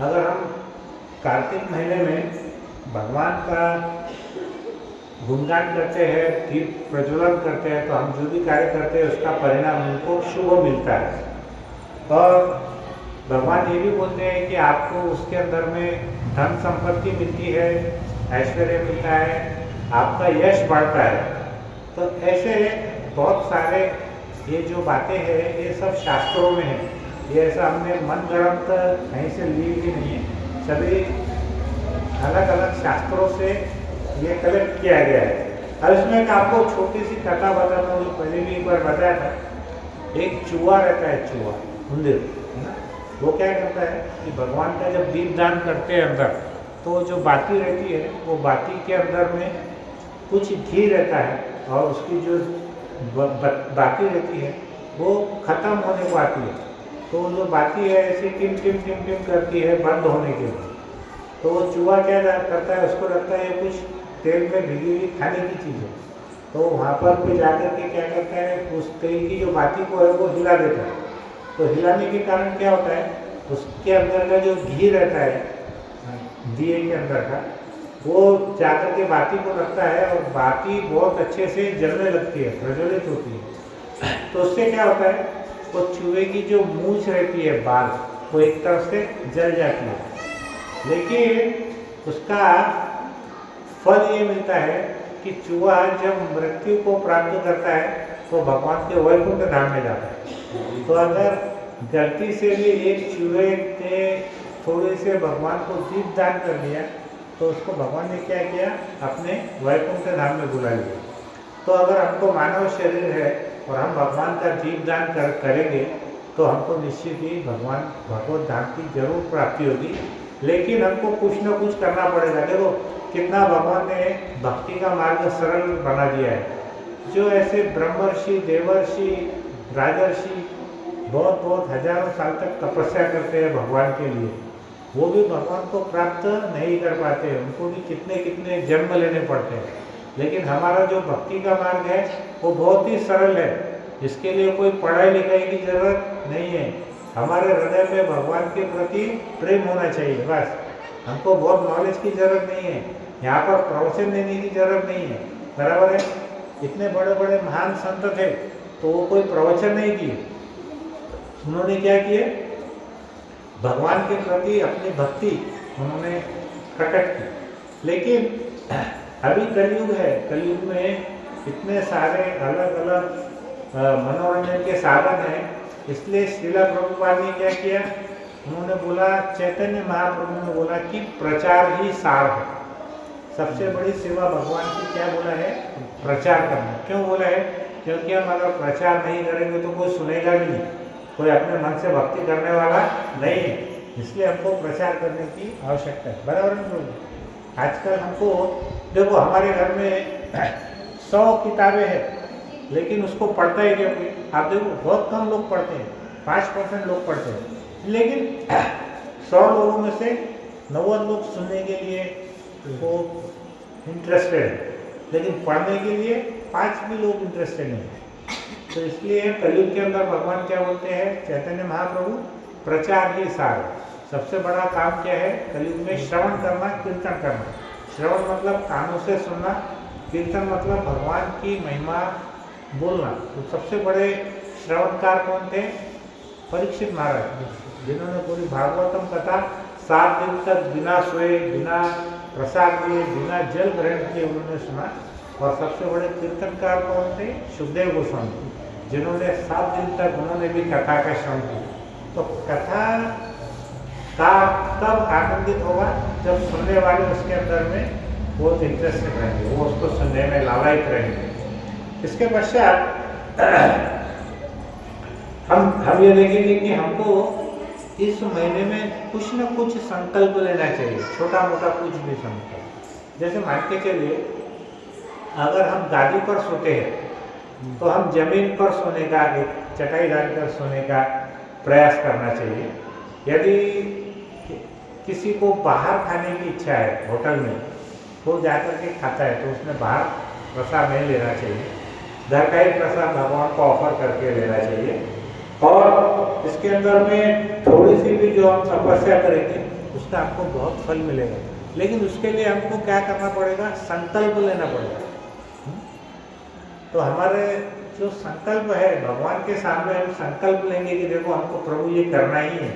अगर हम कार्तिक महीने में भगवान का गुणगान करते हैं, दीप प्रज्वलन करते हैं, तो हम जो भी कार्य करते हैं उसका परिणाम उनको शुभ मिलता है। और भगवान ये भी बोलते हैं कि आपको उसके अंदर में धन संपत्ति मिलती है, ऐश्वर्य मिलता है, आपका यश बढ़ता है। तो ऐसे बहुत सारे ये जो बातें हैं ये सब शास्त्रों में है, ये ऐसा हमने मन गढ़ंत कहीं से ली भी नहीं है, सभी अलग अलग शास्त्रों से ये कलेक्ट किया गया है। और इसमें एक आपको छोटी सी कथा बताता हूँ, जो पहले भी एक बार बताया था। एक चूहा रहता है, चूहा उंदीर है ना, वो क्या करता है कि भगवान का जब दीप दान करते हैं अंदर, तो जो बाती रहती है वो बाती के अंदर में कुछ घी रहता है और उसकी जो बाती रहती है वो ख़त्म होने को आती है। तो जो बाती है ऐसी टिम टिम टिम टिम करती है बंद होने के लिए। तो वो चूहा क्या करता है, उसको लगता है कुछ तेल में भिगी हुई खाने की चीज़ है, तो वहाँ पर कोई जाकर के क्या करता है, उस तेल की जो बाती को है वो हिला देता है। तो हिलाने के कारण क्या होता है, उसके अंदर का जो घी रहता है दिए के अंदर का, वो जाकर के बाती को लगता है और बाती बहुत अच्छे से जलने लगती है, प्रज्वलित होती है। तो उससे क्या होता है, वो चूहे की जो मूंछ रहती है, बाल, वो एक तरफ से जल जाती है। लेकिन उसका फल ये मिलता है कि चूहा जब मृत्यु को प्राप्त करता है तो भगवान के वैकुंठ धाम में जाता है। तो अगर गलती से भी एक चूहे ने थोड़े से भगवान को दीप दान कर दिया तो उसको भगवान ने क्या किया, अपने वैकुंठ धाम में बुला लिया। तो अगर हमको मानव शरीर है और हम भगवान का दीप दान करेंगे तो हमको निश्चित ही भगवान भगवत धाम की जरूर प्राप्ति होगी। लेकिन हमको कुछ न कुछ करना पड़ेगा। देखो कितना भगवान ने भक्ति का मार्ग सरल बना दिया है। जो ऐसे ब्रह्मर्षि, देवर्षि, राजर्षि बहुत हजारों साल तक तपस्या करते हैं भगवान के लिए, वो भी भगवान को प्राप्त नहीं कर पाते, उनको भी कितने कितने जन्म लेने पड़ते हैं। लेकिन हमारा जो भक्ति का मार्ग है वो बहुत ही सरल है, इसके लिए कोई पढ़ाई लिखाई की जरूरत नहीं है। हमारे हृदय में भगवान के प्रति प्रेम होना चाहिए, बस। हमको बहुत नॉलेज की जरूरत नहीं है, यहाँ पर प्रवचन देने की जरूरत नहीं है, बराबर है। इतने बड़े बड़े महान संत थे तो वो कोई प्रवचन नहीं दिए, उन्होंने क्या किए, भगवान के प्रति अपनी भक्ति उन्होंने प्रकट की। लेकिन अभी कलयुग है, कलयुग में इतने सारे अलग अलग मनोरंजन के साधन हैं, इसलिए श्रीला प्रभुपाद ने क्या किया, उन्होंने बोला, चैतन्य महाप्रभु ने बोला कि प्रचार ही सार है। सबसे बड़ी सेवा भगवान की क्या बोला है, प्रचार करना। क्यों बोला है, क्योंकि हम अगर प्रचार नहीं करेंगे तो कोई सुनेगा भी नहीं, कोई अपने मन से भक्ति करने वाला नहीं है, इसलिए हमको प्रचार करने की आवश्यकता है, बराबर है। आजकल हमको देखो, हमारे घर में 100 किताबें हैं लेकिन उसको पढ़ता ही नहीं कोई। आप देखो बहुत कम लोग पढ़ते हैं, 5% लोग पढ़ते हैं। लेकिन 100 लोगों में से 90 लोग सुनने के लिए वो इंटरेस्टेड है, लेकिन पढ़ने के लिए 5 भी लोग इंटरेस्टेड नहीं है। तो इसलिए कलयुग के अंदर भगवान क्या बोलते हैं, चैतन्य महाप्रभु, प्रचार ही सार। सबसे बड़ा काम क्या है कलयुग में, श्रवण करना, कीर्तन करना। श्रवण मतलब कानों से सुनना, कीर्तन मतलब भगवान की महिमा बोलना। तो सबसे बड़े श्रवणकार कौन थे, परीक्षित महाराज, जिन्होंने पूरी भागवतम कथा 7 दिन तक बिना सोए, बिना प्रसाद लिए, बिना जल ग्रहण किए उन्होंने सुना। और सबसे बड़े कीर्तनकार कौन थे, सुखदेव गोस्वामी, जिन्होंने 7 दिन तक उन्होंने भी कथा का श्रवण किया। तो कथा का तब आनंदित होगा जब सुनने वाले उसके अंदर में बहुत इंटरेस्टेड रहेंगे, वो उसको सुनने में लालायित रहेंगे। इसके पश्चात हम ये देखेंगे कि हमको इस महीने में कुछ न कुछ संकल्प लेना चाहिए, छोटा मोटा कुछ भी संकल्प। जैसे मान के चलिए, अगर हम गादी पर सोते हैं तो हम जमीन पर सोने का, एक चटाई डालकर सोने का प्रयास करना चाहिए। यदि किसी को बाहर खाने की इच्छा है होटल में, तो जाकर के खाता है, तो उसने बाहर प्रसाद नहीं लेना चाहिए, घर का ही प्रसाद भगवान को ऑफर करके लेना चाहिए। और इसके अंदर में थोड़ी सी भी जो हम तपस्या करेंगे उसका आपको बहुत फल मिलेगा। लेकिन उसके लिए हमको क्या करना पड़ेगा, संकल्प लेना पड़ेगा। तो हमारे जो संकल्प है, भगवान के सामने हम संकल्प लेंगे कि देखो हमको प्रभु ये करना ही है।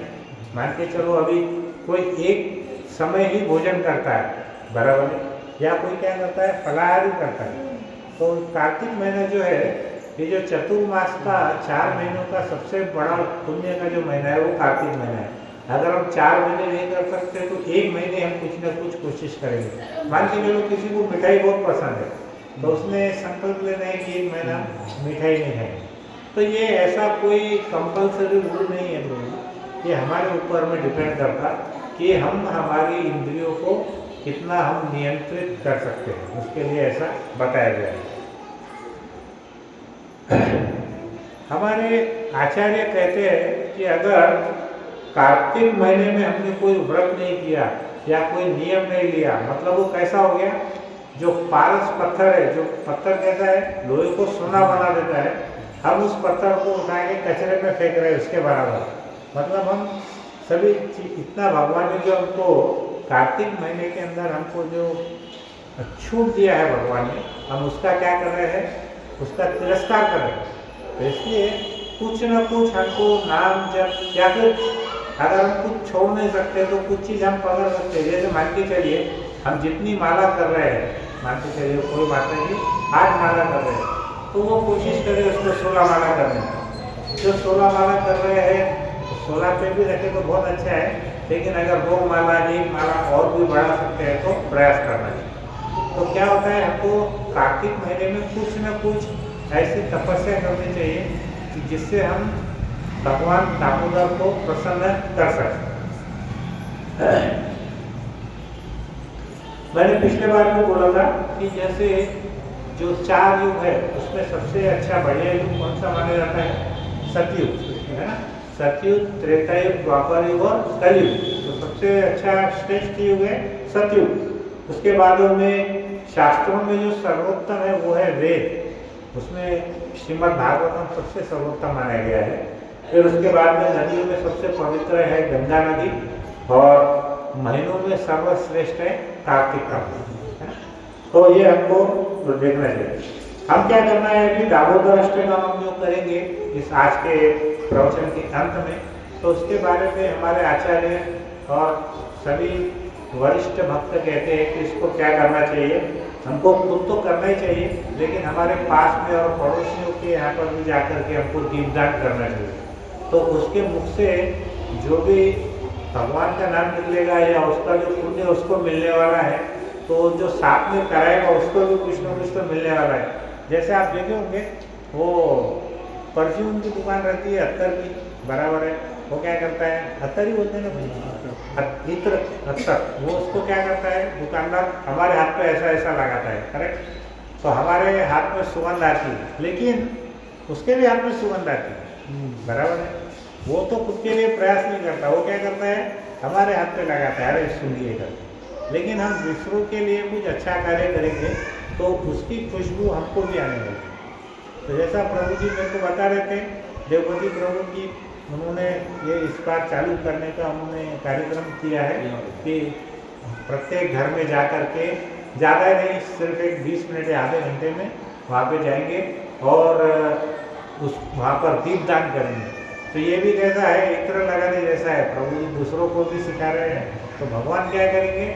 मान के चलो अभी कोई एक समय ही भोजन करता है, बराबर है, या कोई क्या करता है, फलाहारी करता है। तो कार्तिक महीना जो है, ये जो चतुर्मास का 4 महीनों का सबसे बड़ा पुण्य का जो महीना है वो कार्तिक महीना है। अगर हम 4 महीने नहीं कर सकते तो 1 महीने हम कुछ ना कुछ कोशिश करेंगे। मान के चलो किसी को मिठाई बहुत पसंद है, तो उसने संकल्प लेना है कि 1 महीना मिठाई नहीं खाएंगे। तो ये ऐसा कोई कंपल्सरी रूल नहीं है लोग, ये हमारे ऊपर में डिपेंड करता कि हम हमारी इंद्रियों को कितना हम नियंत्रित कर सकते हैं, उसके लिए ऐसा बताया गया है। हमारे आचार्य कहते हैं कि अगर कार्तिक महीने में हमने कोई व्रत नहीं किया या कोई नियम नहीं लिया, मतलब वो कैसा हो गया, जो पारस पत्थर है, जो पत्थर कैसा है, लोहे को सोना बना देता है, हम उस पत्थर को उठा के कचरे में फेंक रहे हैं उसके बराबर। मतलब हम सभी इतना भगवान ने जो हमको कार्तिक महीने के अंदर हमको जो छूट दिया है भगवान ने, हम उसका क्या कर रहे हैं, उसका तिरस्कार कर रहे हैं। तो इसलिए कुछ न कुछ हमको नाम जब, या फिर अगर हम कुछ छोड़ नहीं सकते तो कुछ चीज़ हम पकड़ सकते हैं। जैसे मान के चलिए हम जितनी माला कर रहे हैं, मान के चलिए कोई माता जी 8 माला कर रहे हैं, तो वो कोशिश करें उसको 16 माला करने की। जो 16 माला कर रहे हैं 16 पे भी रखे तो बहुत अच्छा है, लेकिन अगर 2 माला 1 माला और भी बढ़ा सकते हैं तो प्रयास करना चाहिए। तो क्या होता है, हमको कार्तिक महीने में कुछ न कुछ ऐसी तपस्या करनी चाहिए कि जिससे हम भगवान दामोदर को प्रसन्न कर सकते। मैंने पिछले बार में बोला था कि जैसे जो 4 युग है उसमें सबसे अच्छा बढ़िया युग कौन सा माना जाता है, सतयुग, है ना। सतयुग, त्रेता युग, द्वापर युग और कलयुग। तो सबसे अच्छा श्रेष्ठ युग है सतयुग। उसके बाद में शास्त्रों में जो सर्वोत्तम है वो है वेद, उसमें श्रीमद् भागवतम सबसे सर्वोत्तम माना गया है। फिर उसके बाद में नदियों में सबसे पवित्र है गंगा नदी, और महीनों में सर्वश्रेष्ठ है कार्तिक का महीना। तो ये हमको देखना चाहिए। हम क्या करना है, अभी दामोदर अष्टकम हम जो करेंगे इस आज के प्रवचन के अंत में, तो उसके बारे में हमारे आचार्य और सभी वरिष्ठ भक्त कहते हैं कि इसको क्या करना चाहिए। हमको खुद तो करना ही चाहिए, लेकिन हमारे पास में और पड़ोसियों के यहाँ पर भी जाकर के हमको दीपदान करना चाहिए। तो उसके मुख से जो भी भगवान का नाम निकलेगा या उसका जो पुण्य उसको मिलने वाला है, तो जो साथ में कराएगा उसको भी कुछ न कुछ तो मिलने वाला है। जैसे आप देखे होंगे वो परफ्यूम की दुकान रहती है अत्तर की, बराबर है, वो क्या करता है, अत्तर ही बोलते हैं ना भाई, इत्र अत्तर, वो उसको क्या करता है दुकानदार, हमारे हाथ पे ऐसा ऐसा लगाता है, करेक्ट। तो हमारे हाथ में सुगंध आती है, लेकिन उसके भी हाथ में सुगंध आती है, बराबर है। वो तो खुद के लिए प्रयास नहीं करता, वो क्या करता है हमारे हाथ पे लगाता है, अरे सुनिए कर। लेकिन हम दूसरों के लिए कुछ अच्छा कार्य करेंगे तो उसकी खुशबू हमको भी आने लगेगी। तो जैसा प्रभु जी मेरे को बता रहे थे, देवपति प्रभु जी, उन्होंने ये इस बार चालू करने का उन्होंने कार्यक्रम किया है कि प्रत्येक घर में जा कर के, ज़्यादा नहीं, सिर्फ एक 20 मिनट या आधे घंटे में वहाँ पे जाएंगे और वहाँ पर दीपदान करेंगे। तो ये भी कैसा है, इत्र लगाने जैसा है, प्रभु जी दूसरों को भी सिखा रहे हैं। तो भगवान क्या करेंगे,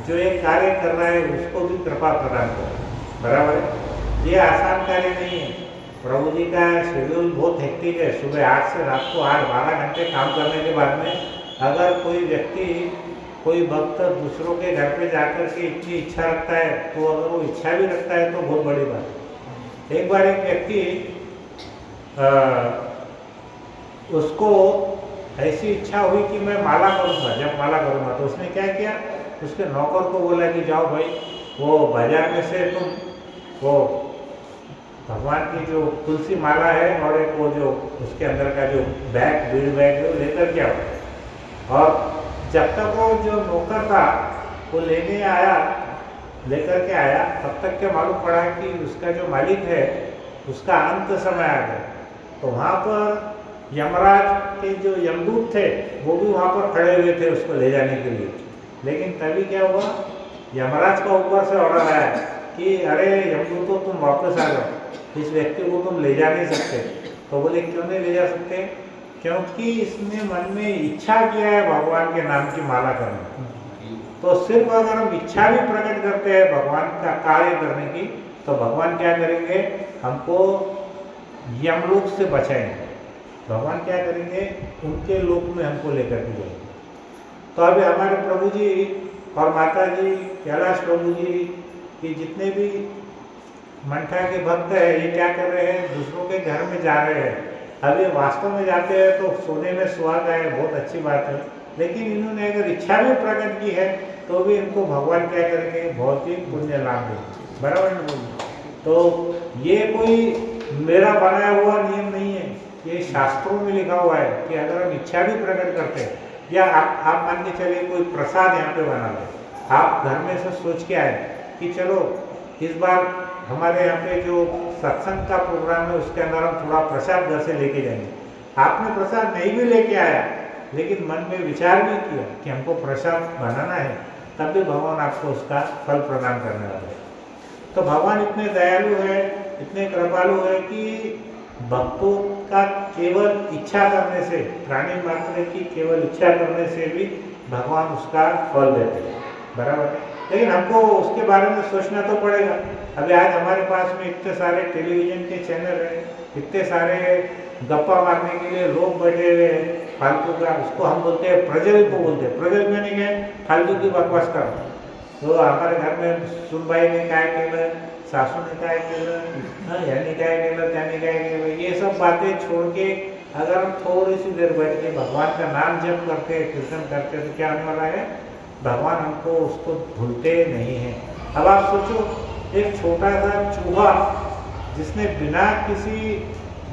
जो एक कार्य कर रहा है उसको भी कृपा प्रदान करें, बराबर है। ये आसान कार्य नहीं है। प्रभु जी का शेड्यूल बहुत हेक्टिक है, सुबह 8 से रात को 8, 12 घंटे काम करने के बाद में अगर कोई व्यक्ति, कोई भक्त दूसरों के घर पे जाकर के इतनी इच्छा रखता है, तो अगर वो इच्छा भी रखता है तो बहुत बड़ी बात है। एक बार एक व्यक्ति उसको ऐसी इच्छा हुई कि मैं माला करूँगा, जब माला करूँगा, तो उसने क्या किया, उसके नौकर को बोला कि जाओ भाई वो बाजार में से तुम वो भगवान की जो तुलसी माला है और एक वो जो उसके अंदर का जो बैग, बीड़ बैग है, लेकर के आओ। और जब तक वो जो नौकर था वो लेने आया, लेकर के आया, तब तक क्या मालूम पड़ा कि उसका जो मालिक है उसका अंत समय आ गया। तो वहाँ पर यमराज के जो यमदूत थे वो भी वहाँ पर खड़े हुए थे उसको ले जाने के लिए। लेकिन तभी क्या हुआ, यमराज का ऊपर से ऑर्डर आया कि अरे यमदूतों तुम वापस आ जाओ, इस व्यक्ति को तुम ले जा नहीं सकते। तो बोले क्यों नहीं ले जा सकते? क्योंकि इसने मन में इच्छा किया है भगवान के नाम की माला करने। तो सिर्फ अगर हम इच्छा भी प्रकट करते हैं भगवान का कार्य करने की, तो भगवान क्या करेंगे, हमको यमलोक से बचाएंगे। भगवान क्या करेंगे, उनके लोक में हमको लेकर के जाएंगे। तो अभी हमारे प्रभु जी और माता जी, कैलाश प्रभु जी की जितने भी मंठा के भक्त हैं, ये क्या कर रहे हैं, दूसरों के घर में जा रहे हैं। अब ये वास्तव में जाते हैं तो सोने में सुहागा है, बहुत अच्छी बात है। लेकिन इन्होंने अगर इच्छा भी प्रकट की है तो भी इनको भगवान क्या करेंगे, बहुत ही पुण्य लाभ देंगे। बराबर नहीं बोलिए? तो ये कोई मेरा बनाया हुआ नियम नहीं है, ये शास्त्रों में लिखा हुआ है कि अगर हम इच्छा भी प्रकट करते हैं, या आप मान के चलिए कोई प्रसाद यहाँ पे बना ले, आप घर में से सोच के आए कि चलो इस बार हमारे यहाँ पे जो सत्संग का प्रोग्राम है उसके अंदर हम थोड़ा प्रसाद घर से लेके जाएंगे। आपने प्रसाद नहीं भी लेके आया, लेकिन मन में विचार भी किया कि हमको प्रसाद बनाना है, तब भी भगवान आपको उसका फल प्रदान करने वाले हैं। तो भगवान इतने दयालु है, इतने कृपालु है कि भक्तों का केवल इच्छा करने से, प्राणी मात्र की केवल इच्छा करने से भी भगवान उसका फल देते हैं। बराबर। लेकिन हमको उसके बारे में सोचना तो पड़ेगा। अभी आज हमारे पास में इतने सारे टेलीविजन के चैनल हैं, इतने सारे गप्पा मारने के लिए लोग बैठे हुए हैं, फालतू का, उसको हम बोलते हैं प्रजल को बोलते हैं। प्रजल में नहीं है फालतू की बकवास करो। तो हमारे घर में सुनबाई ने काय केलं, सासू ने काय केलं, यानी काय केलं, त्याने काय केलं, ये सब बातें छोड़ के अगर हम थोड़ी सी देर बैठ के भगवान का नाम जप करते हैं, कीर्तन करते हैं, तो क्या होने वाला है, भगवान हमको उसको भूलते नहीं हैं। अब आप सोचो, एक छोटा सा चूहा जिसने बिना किसी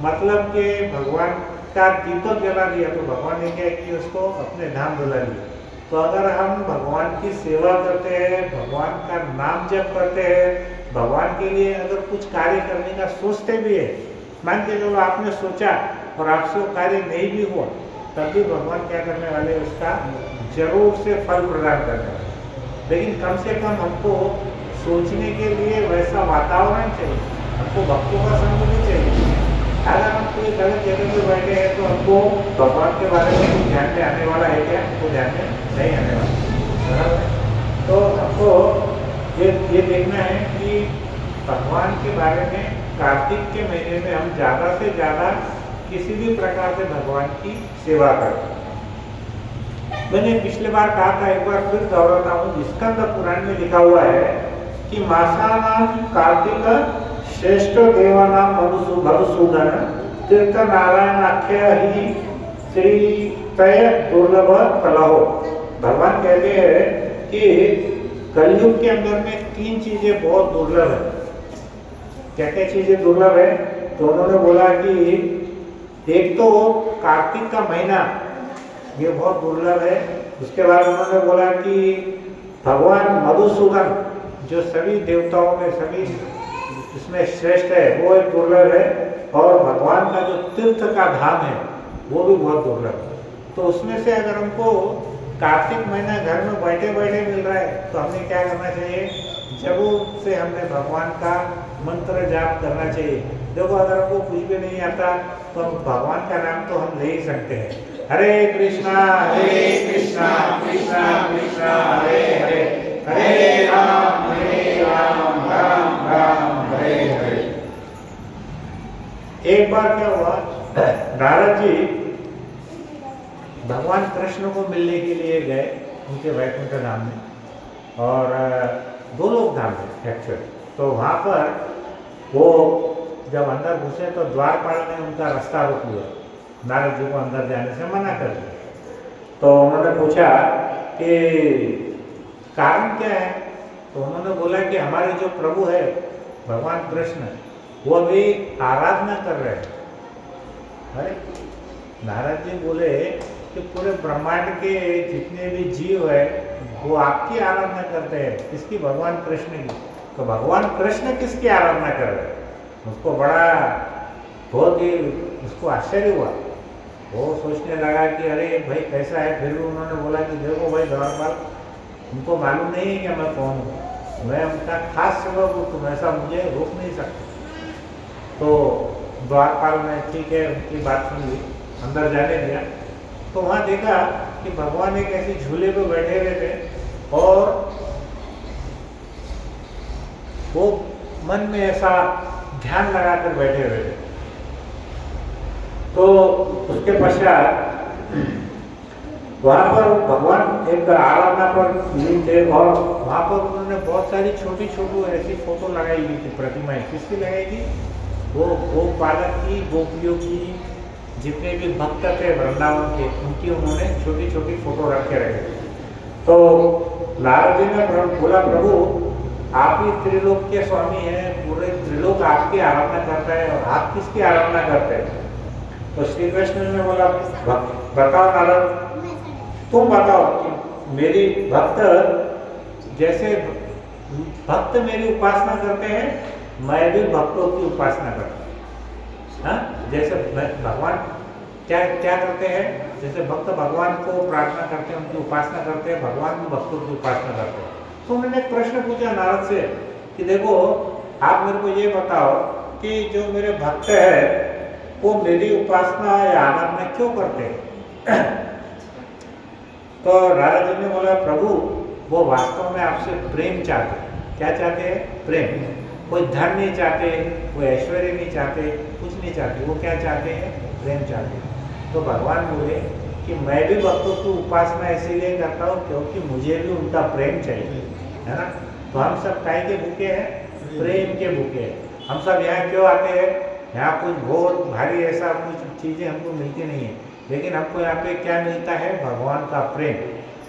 मतलब के भगवान का दीपक जला दिया, तो भगवान ने क्या किया, उसको अपने धाम बुला लिया। तो अगर हम भगवान की सेवा करते हैं, भगवान का नाम जप करते हैं, भगवान के लिए अगर कुछ कार्य करने का सोचते भी है, मान के चलो आपने सोचा और आपसे वो कार्य नहीं भी हुआ, तब भी भगवान क्या करने वाले, उसका जरूर से फल प्रदान करने वाले। लेकिन कम से कम हमको सोचने के लिए वैसा वातावरण चाहिए, हमको भक्तों का संग भी चाहिए। अगर हम कोई गलत जगह पे बैठे हैं तो हमको भगवान के बारे में कुछ ध्यान में आने वाला है क्या? हमको ध्यान में नहीं आने वाला। बराबर। तो हमको ये देखना है कि भगवान के बारे में कार्तिक के महीने में हम ज़्यादा से ज़्यादा किसी भी प्रकार से भगवान की सेवा करें। मैंने पिछले बार कहा था, एक बार फिर दोहराता हूँ, स्कंद पुराण में लिखा हुआ है कि मासानाम कार्तिक श्रेष्ठ देवानाम मधुसूदन तीर्थ नारायण आख्या ही श्री तय दुर्लभ कलहो। भगवान कहते हैं कि कलयुग के अंदर में 3 चीजें बहुत दुर्लभ है। क्या क्या चीजें दुर्लभ है? तो उन्होंने बोला कि एक तो कार्तिक का महीना, ये बहुत दुर्लभ है। उसके बाद उन्होंने बोला कि भगवान मधुसूदन जो सभी देवताओं में सभी इसमें श्रेष्ठ है, वो एक दुर्लभ है। और भगवान का जो तीर्थ का धाम है वो भी बहुत दुर्लभ है। तो उसमें से अगर हमको कार्तिक महीना घर में बैठे बैठे मिल रहा है तो हमें क्या करना चाहिए? जरूर से हमने भगवान का मंत्र जाप करना चाहिए। देखो, अगर हमको कुछ भी नहीं आता तो हम भगवान का नाम तो हम ले ही सकते हैं। हरे कृष्णा कृष्णा कृष्णा हरे हरे, हरे राम राम राम हरे हरे। एक बार क्या हुआ, नारद जी भगवान कृष्ण को मिलने के लिए गए उनके वैकुंठ धाम में, और 2 लोग धाम में एक्चुअली। तो वहाँ पर वो जब अंदर घुसे तो द्वारपाल ने उनका रास्ता रोक लिया, नारद जी को अंदर जाने से मना कर दिया। तो उन्होंने पूछा कि कारण क्या है? तो उन्होंने बोला कि हमारे जो प्रभु है भगवान कृष्ण, वो अभी आराधना कर रहे हैं। अरे नारद जी बोले कि पूरे ब्रह्मांड के जितने भी जीव है वो आपकी आराधना करते हैं। किसकी? भगवान कृष्ण की। तो भगवान कृष्ण किसकी आराधना कर रहे हैं? उसको बड़ा बहुत ही उसको आश्चर्य हुआ। वो सोचने लगा कि अरे भाई कैसा है। फिर भी उन्होंने बोला कि देखो भाई द्वारपाल, उनको मालूम नहीं है कि मैं कौन हूँ, मैं उनका खास सेवक हूँ, तुम ऐसा मुझे रोक नहीं सकते। तो द्वारपाल ने ठीक है उनकी बात सुन ली, अंदर जाने दिया। तो वहाँ देखा कि भगवान एक ऐसे झूले पे बैठे हुए थे और वो मन में ऐसा ध्यान लगाकर बैठे हुए थे। तो उसके पश्चात वहाँ पर भगवान एक आराधना पर लीन थे और वहाँ पर उन्होंने बहुत सारी छोटी छोटी ऐसी फोटो लगाई हुई थी, प्रतिमाएं। किसकी लगाई थी? वो गोप बालक की, गोपियों की, जितने भी भक्त थे वृंदावन के, उनकी उन्होंने छोटी छोटी फोटो रख के रखे। तो नारद जी ने बोला, प्रभु आप ही त्रिलोक के स्वामी हैं, पूरे त्रिलोक आपकी आराधना करता है और आप किसकी आराधना करते हैं? तो श्री कृष्ण ने बोला, बताओ नारद, तुम बताओ कि मेरी भक्त जैसे भक्त मेरी उपासना करते हैं, मैं भी भक्तों की उपासना करता हूँ। हाँ, जैसे भगवान क्या क्या करते हैं, जैसे भक्त भगवान को प्रार्थना करते हैं, उनकी उपासना करते हैं, भगवान भी भक्तों की उपासना करते हैं। तो उन्होंने एक प्रश्न पूछा नारद से कि देखो आप मेरे को ये बताओ कि जो मेरे भक्त है वो मेरी उपासना या आराधना क्यों करते हैं? तो नारद जी ने बोला, प्रभु वो वास्तव में आपसे प्रेम चाहते हैं। क्या चाहते हैं? प्रेम। कोई धन नहीं चाहते, कोई ऐश्वर्य नहीं चाहते, कुछ नहीं चाहते, वो क्या चाहते हैं? प्रेम चाहते हैं। तो भगवान बोले कि मैं भी भक्तों की उपासना इसीलिए करता हूँ क्योंकि मुझे भी उनका प्रेम चाहिए, है ना। तो हम सब काय के भूखे हैं? प्रेम के भूखे हैं। हम सब यहाँ क्यों आते हैं? यहाँ कुछ बहुत भारी ऐसा कुछ चीज़ें हमको मिलती नहीं है, लेकिन हमको यहाँ पे क्या मिलता है? भगवान का प्रेम।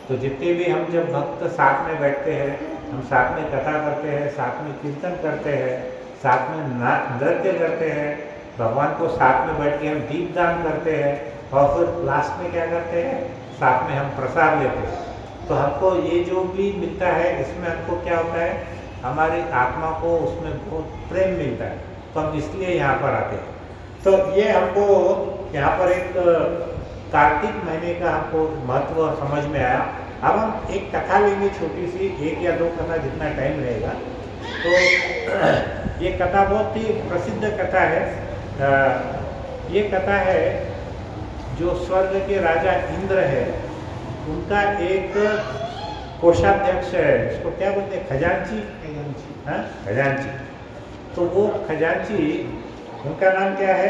तो जितने भी हम जब भक्त साथ में बैठते हैं, हम साथ में कथा करते हैं, साथ में कीर्तन करते हैं, साथ में नृत्य करते हैं, भगवान को साथ में बैठ के हम दीपदान करते हैं और फिर लास्ट में क्या करते हैं? साथ में हम प्रसाद लेते हैं। तो हमको ये जो भी मिलता है इसमें हमको क्या होता है? हमारी आत्मा को उसमें बहुत प्रेम मिलता है, तो हम इसलिए यहाँ पर आते हैं। तो ये हमको यहाँ पर एक कार्तिक महीने का हमको महत्व समझ में आया। अब हम एक कथा लेंगे छोटी सी, एक या दो कथा जितना टाइम रहेगा। तो ये कथा बहुत ही प्रसिद्ध कथा है। ये कथा है जो स्वर्ग के राजा इंद्र है, उनका एक कोषाध्यक्ष है, इसको क्या बोलते हैं? खजांची। हाँ, खजांची। तो वो खजांची, उनका नाम क्या है?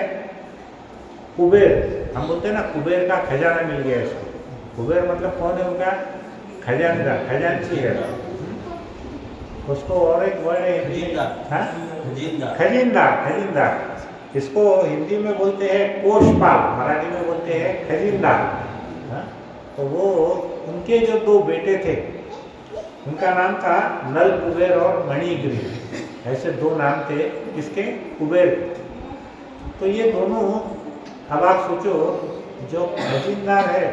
कुबेर। हम बोलते हैं ना कुबेर का खजाना मिल गया इसको। कुबेर मतलब कौन है? उनका खजानदार, खजांची है। उसको और एक वर्ड है खजीनदार। खजीनदार इसको हिंदी में बोलते हैं कोषपाल, मराठी में बोलते हैं खजीनदार। तो वो उनके जो दो बेटे थे, उनका नाम था नल कुबेर और मणिग्रीव। ऐसे दो नाम थे किसके? कुबेर। तो ये दोनों, अब आप सोचो, जो खजीनदार है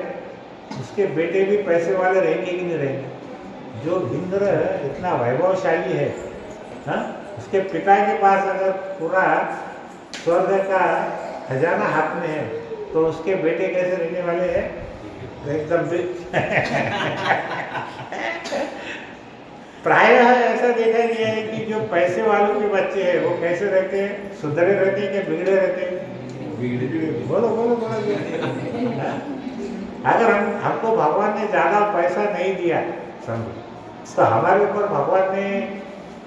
उसके बेटे भी पैसे वाले रहेंगे कि नहीं रहेंगे? जो इंद्र इतना वैभवशाली है, हाँ, उसके पिता के पास अगर पूरा स्वर्ग का खजाना हाथ में है, तो उसके बेटे कैसे रहने वाले हैं? एकदम प्रायः ऐसा देखा गया है कि जो पैसे वालों के बच्चे हैं वो कैसे रहते हैं? सुधरे रहते हैं कि बिगड़े रहते हैं? बोलो बोलो बोलो। अगर हमको भगवान ने ज़्यादा पैसा नहीं दिया, समझो, तो हमारे ऊपर भगवान ने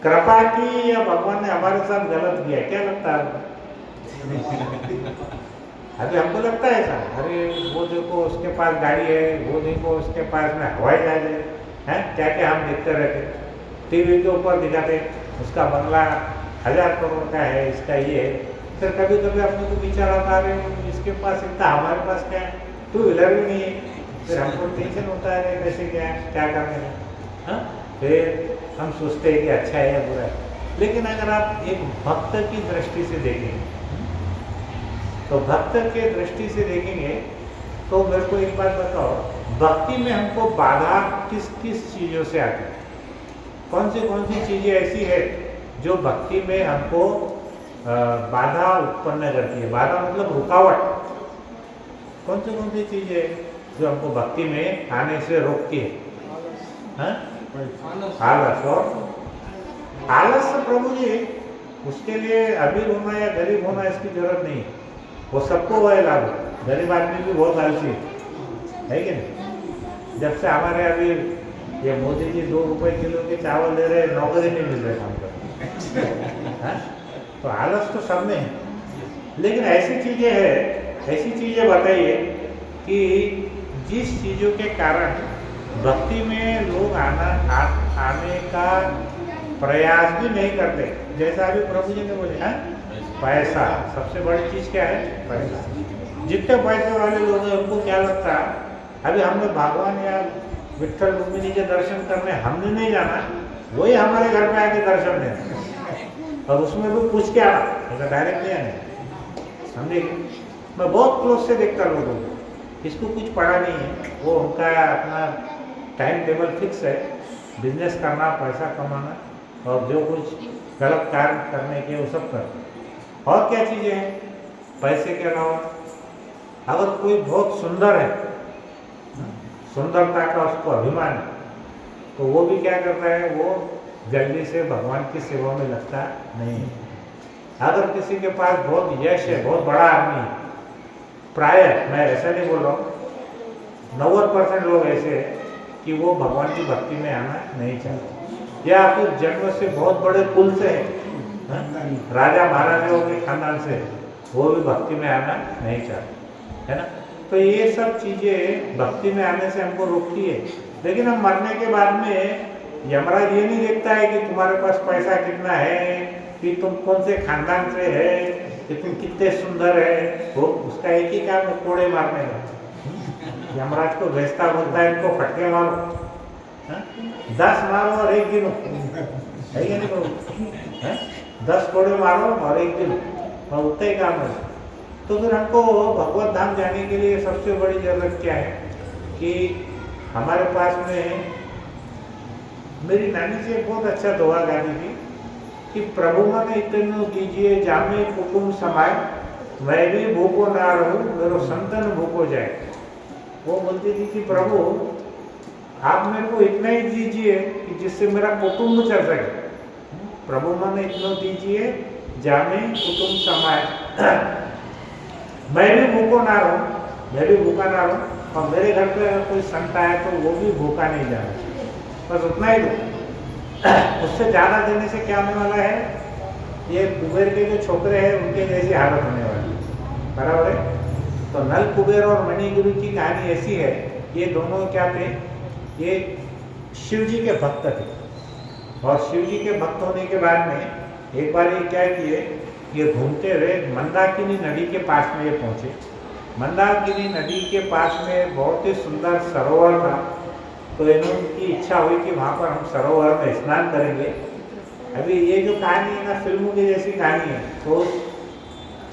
कृपा की या भगवान ने हमारे साथ गलत किया? क्या लगता है? अभी हमको लगता है ऐसा, अरे वो देखो उसके पास गाड़ी है, वो देखो उसके पास में हवाई जहाज है, क्या क्या हम देखते रहते, टीवी के ऊपर दिखाते उसका बंगला 1000 करोड़ का है, इसका ये है। फिर कभी कभी अपने को विचार आता है इसके पास इतना, हमारे पास क्या है? टू व्हीलर भी नहीं है। फिर हमको टेंशन होता है कैसे क्या करने में। हाँ, फिर हम सोचते हैं कि अच्छा है या बुरा है। लेकिन अगर आप एक भक्त की दृष्टि से देखेंगे, तो भक्त के दृष्टि से देखेंगे तो मेरे को एक बात बताओ, भक्ति में हमको बाधा किस किस चीज़ों से आती है? कौन सी चीज़ें ऐसी है जो भक्ति में हमको बाधा उत्पन्न करती है? बाधा मतलब रुकावट। कौन सी चीज़ें जो हमको भक्ति में आने से रोकती है? हाँ? आलस। और आलस प्रभु जी, उसके लिए अमीर होना या गरीब होना इसकी जरूरत नहीं है, वो सबको वह लागू। गरीब आदमी भी बहुत आलसी है कि नहीं? जब से हमारे अभी ये मोदी जी 2 रुपए किलो के चावल दे रहे, नौकरी नहीं मिल रही काम कर। हाँ? तो आलस तो सब में है, लेकिन ऐसी चीज़ें बताइए कि जिस चीज़ों के कारण भक्ति में लोग आने का प्रयास भी नहीं करते। जैसा अभी प्रभु जी ने बोले, हाँ, पैसा सबसे बड़ी चीज़ क्या है? पैसा। जितने पैसे वाले लोग हैं उनको क्या लगता है, अभी हमने भगवान या विठ्ठल रुक्मिणी के दर्शन करने हमने नहीं जाना, वही हमारे घर पे आके दर्शन देना, और उसमें भी पूछ के आना, ऐसा डायरेक्ट नहीं आने। समझे? मैं बहुत क्लोज से देखता लोगों को, इसको कुछ पढ़ा नहीं है, वो उनका अपना टाइम टेबल फिक्स है, बिजनेस करना, पैसा कमाना, और जो कुछ गलत कार्य करने के वो सब करते। और क्या चीज़ें हैं पैसे के अलावा? अगर कोई बहुत सुंदर है, सुंदरता का उसको अभिमान है, तो वो भी क्या करता है, वो जल्दी से भगवान की सेवा में लगता नहीं है। अगर किसी के पास बहुत यश है, बहुत बड़ा आदमी है, प्राय मैं ऐसा नहीं बोल रहा हूँ, 90% लोग ऐसे हैं कि वो भगवान की भक्ति में आना नहीं चाहते, या फिर जन्म से बहुत बड़े कुल से है, राजा महाराजाओं के खानदान से, वो भी भक्ति में आना नहीं चाहते, है ना? तो ये सब चीज़ें भक्ति में आने से हमको रोकती है। लेकिन हम मरने के बाद में यमराज ये नहीं देखता है कि तुम्हारे पास पैसा कितना है, कि तुम कौन से खानदान से है, कि तुम कितने सुंदर है। वो उसका एक ही काम है, कोड़े मारने का। यमराज को भेजता, बोलता है इनको फटके मारो, 10 मारो और 1 गिनो, है या नहीं बाबू? 10 कोड़े मारो और 1 गिनो, और उतना ही काम है। तो फिर हमको भगवत धाम जाने के लिए सबसे बड़ी जरूरत क्या है कि हमारे पास में, मेरी नानी जी एक बहुत अच्छा दुआ गाती थी कि प्रभु मन इतनु दीजिए जामे कुटुंब समाए, मैं भी भूखो ना रहूं, मेरे संतन भूखो जाए। वो बोलती थी कि प्रभु आप मेरे को इतना ही दीजिए कि जिससे मेरा कुटुंब चल सके। प्रभु मन इतना दीजिए जामे कुटुंब समाए, मैं भी भूखो ना रहूं, मैं भी भूखा ना रहूं, और मेरे घर पे अगर कोई संत आए तो वो भी भूखा नहीं जाए, बस उतना ही दो। उससे ज़्यादा देने से क्या होने वाला है, ये कुबेर के जो छोकरे हैं उनके जैसी हालत होने वाली, बराबर है? तो नल कुबेर और मणिगिरी की कहानी ऐसी है, ये दोनों क्या थे, ये शिव जी के भक्त थे, और शिव जी के भक्त होने के बाद में एक बार ये क्या किए, ये घूमते हुए मंदाकिनी नदी के पास में ये पहुँचे। मंदाकिनी नदी के पास में बहुत ही सुंदर सरोवर था, तो इनकी इच्छा हुई कि वहाँ पर हम सरोवर में स्नान करेंगे। अभी ये जो कहानी है ना, फिल्मों की जैसी कहानी है। तो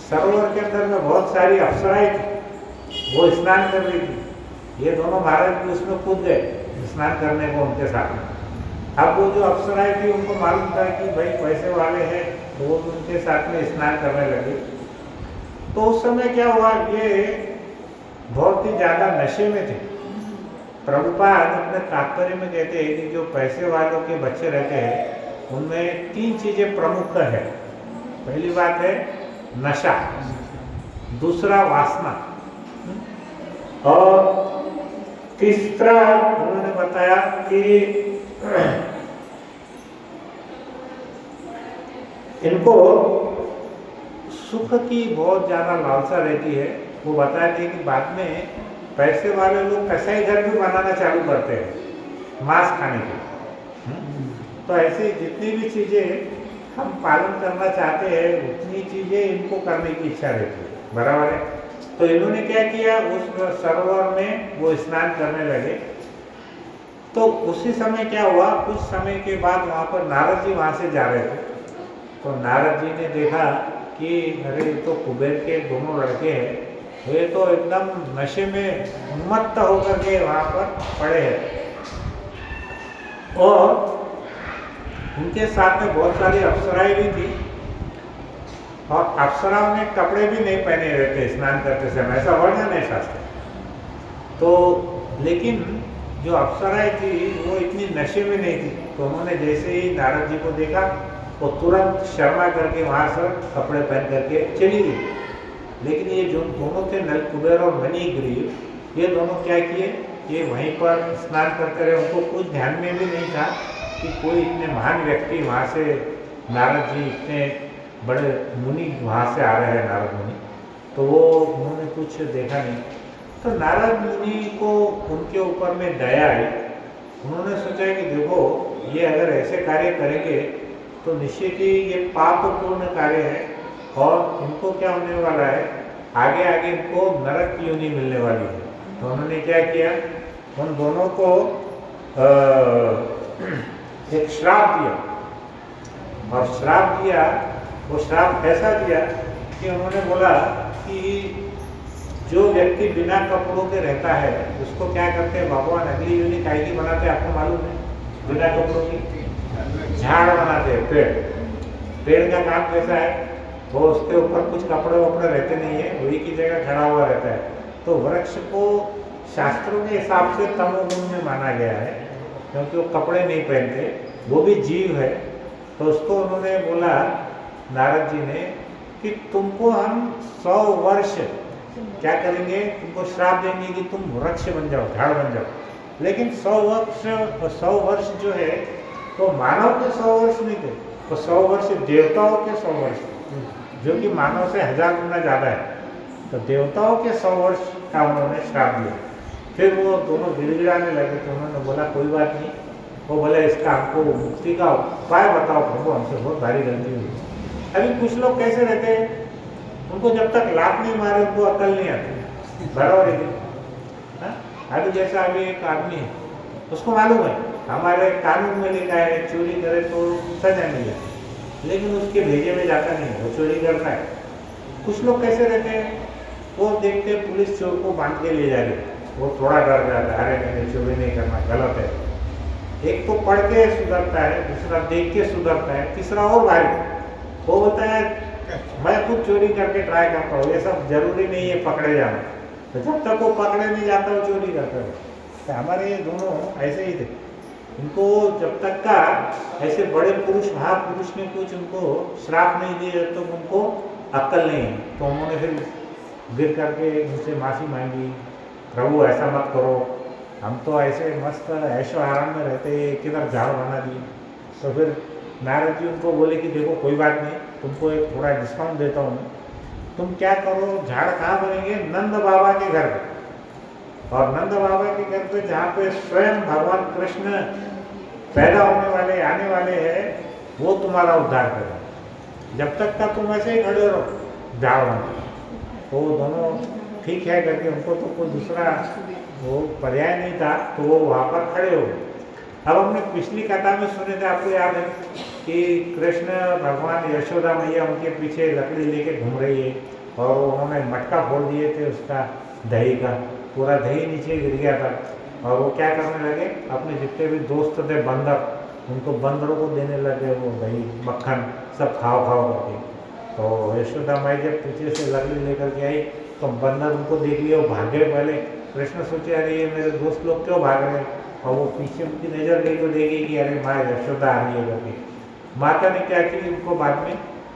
सरोवर के अंदर में बहुत सारी अप्सराएं थी, वो स्नान कर रही थी। ये दोनों महाराज भी उसमें कूद गए स्नान करने को उनके साथ में। अब वो जो अप्सराएं थी उनको मालूम था कि भाई पैसे वाले हैं, तो वो उनके साथ में स्नान करने लगे। तो उस समय क्या हुआ, ये बहुत ही ज़्यादा नशे में थे। प्रभुपाद अपने तात्पर्य में कहते हैं कि जो पैसे वालों के बच्चे रहते हैं उनमें 3 चीज़ें प्रमुख है। पहली बात है नशा, दूसरा वासना, और तीसरा उन्होंने बताया कि इनको सुख की बहुत ज़्यादा लालसा रहती है। वो बताते हैं कि बाद में पैसे वाले लोग कसाई घर भी बनाना चालू करते हैं मांस खाने के। तो ऐसे जितनी भी चीज़ें हम पालन करना चाहते हैं उतनी चीज़ें इनको करने की इच्छा रहती है, बराबर है? तो इन्होंने क्या किया, उस सरोवर में वो स्नान करने लगे। तो उसी समय क्या हुआ, कुछ समय के बाद वहाँ पर नारद जी वहाँ से जा रहे थे। तो नारद जी ने देखा कि अरे तो कुबेर के दोनों लड़के हैं, वे तो एकदम नशे में उन्मत्त होकर के वहाँ पर पड़े हैं, और उनके साथ में बहुत सारी अप्सराएं भी थी, और अप्सराओं ने कपड़े भी नहीं पहने रहते स्नान करते समय, ऐसा वर्णन है शास्त्र। तो लेकिन जो अप्सराएं थी वो इतनी नशे में नहीं थी, तो उन्होंने जैसे ही नारद जी को देखा वो तुरंत शर्मा करके वहाँ से कपड़े पहन करके चली गई। लेकिन ये जो दोनों थे नलकुबेर और मणिग्रीव, ये दोनों क्या किए, ये वहीं पर स्नान करते रहे। उनको कुछ ध्यान में भी नहीं था कि कोई इतने महान व्यक्ति वहाँ से, नारद जी इतने बड़े मुनि वहाँ से आ रहे हैं, नारद मुनि, तो वो उन्होंने कुछ देखा नहीं। तो नारद मुनि को उनके ऊपर में दया आई। उन्होंने सोचा कि देखो ये अगर ऐसे कार्य करेंगे तो निश्चित ही ये पापपूर्ण कार्य है और इनको क्या होने वाला है, आगे आगे इनको नरक की योनि मिलने वाली है। तो उन्होंने क्या किया, उन दोनों को एक श्राप दिया। और श्राप दिया, वो श्राप ऐसा दिया कि उन्होंने बोला कि जो व्यक्ति बिना कपड़ों के रहता है उसको क्या करते हैं भगवान, अगली योनि काहे की बनाते हैं आपको मालूम है? बिना कपड़ों की झाड़ बनाते हैं। पेड़ का काम कैसा है, वो उसके ऊपर कुछ कपड़े वपड़े रहते नहीं है, वही की जगह खड़ा हुआ रहता है। तो वृक्ष को शास्त्रों के हिसाब से तमोगुण में माना गया है, क्योंकि वो कपड़े नहीं पहनते, वो भी जीव है। तो उसको उन्होंने बोला नारद जी ने कि तुमको हम 100 वर्ष क्या करेंगे, तुमको श्राप देंगे कि तुम वृक्ष बन जाओ, झाड़ बन जाओ। लेकिन 100 वर्ष जो है तो मानव के 100 वर्ष नहीं थे, तो 100 वर्ष देवताओं के 100 वर्ष, जो कि मानव से 1000 गुना ज़्यादा है। तो देवताओं के 100 वर्ष का उन्होंने श्राप दिया। फिर वो दोनों गिड़गिड़ाने लगे। तो उन्होंने बोला कोई बात नहीं, वो बोले इसका हमको मुक्ति का उपाय बताओ प्रभु, हमसे बहुत भारी गलती हुई। अभी कुछ लोग कैसे रहते हैं, उनको जब तक लात नहीं मारे उनको अकल नहीं आती, बराबर है। अभी जैसा अभी एक आदमी है, उसको मालूम है हमारे कानून में लिखा है चोरी करे तो सजा मिले, लेकिन उसके भेजे में जाता नहीं, वो चोरी करता है। कुछ लोग कैसे रहते हैं, वो देखते हैं पुलिस चोर को बांध के ले जा रही, वो थोड़ा डर जाता है, अरे मैंने चोरी नहीं करना, गलत है। एक तो पढ़ के सुधरता है, दूसरा देख के सुधरता है, तीसरा और भारी, वो बोलता है मैं खुद चोरी करके ट्राई करता हूँ, ये सब जरूरी नहीं है पकड़े जाना। तो जब तक वो पकड़े नहीं जाता वो चोरी करता है। तो हमारे ये दोनों ऐसे ही थे, उनको जब तक का ऐसे बड़े पुरुष महापुरुष ने कुछ उनको श्राप नहीं दिए तो उनको अक्ल नहीं। तो उन्होंने फिर गिर करके उनसे माफ़ी मांगी, प्रभु ऐसा मत करो, हम तो ऐसे मस्त ऐशो आराम में रहते, किधर झाड़ बना दी। तो फिर नारद जी उनको बोले कि देखो कोई बात नहीं, तुमको एक थोड़ा डिस्काउंट देता हूँ, तुम क्या करो, झाड़ कहाँ बनेंगे, नंद बाबा के घर पे। और नंद बाबा के घर पे जहाँ पे स्वयं भगवान कृष्ण पैदा होने वाले आने वाले हैं, वो तुम्हारा उद्धार करें। जब तक का तुम ऐसे ही खड़े रहो झाड़ बनो। तो दोनों ठीक है करके, उनको तो कोई दूसरा वो पर्याय नहीं था, तो वो वहाँ पर खड़े हो गए। अब हमने पिछली कथा में सुने थे, आपको याद है कि कृष्ण भगवान यशोदा मैया उनके पीछे लकड़ी लेके घूम रही है और उन्होंने मटका फोड़ दिए थे उसका दही का, पूरा दही नीचे गिर गया था। और वो क्या करने लगे, अपने जितने भी दोस्त थे बंदर, उनको बंदरों को देने लगे वो दही मक्खन सब खाओ खाओ करके। तो यशोदा माई जब पीछे से लकड़ी लेकर के आई तो बंदर उनको देख लिया, वो भागे। पहले कृष्ण सोचे अरे ये मेरे दोस्त लोग क्यों भाग रहे हैं, और वो पीछे उनकी नज़र गई तो देखी कि अरे माँ यशोदा आ रही है करके। माता ने क्या की, उनको बाद में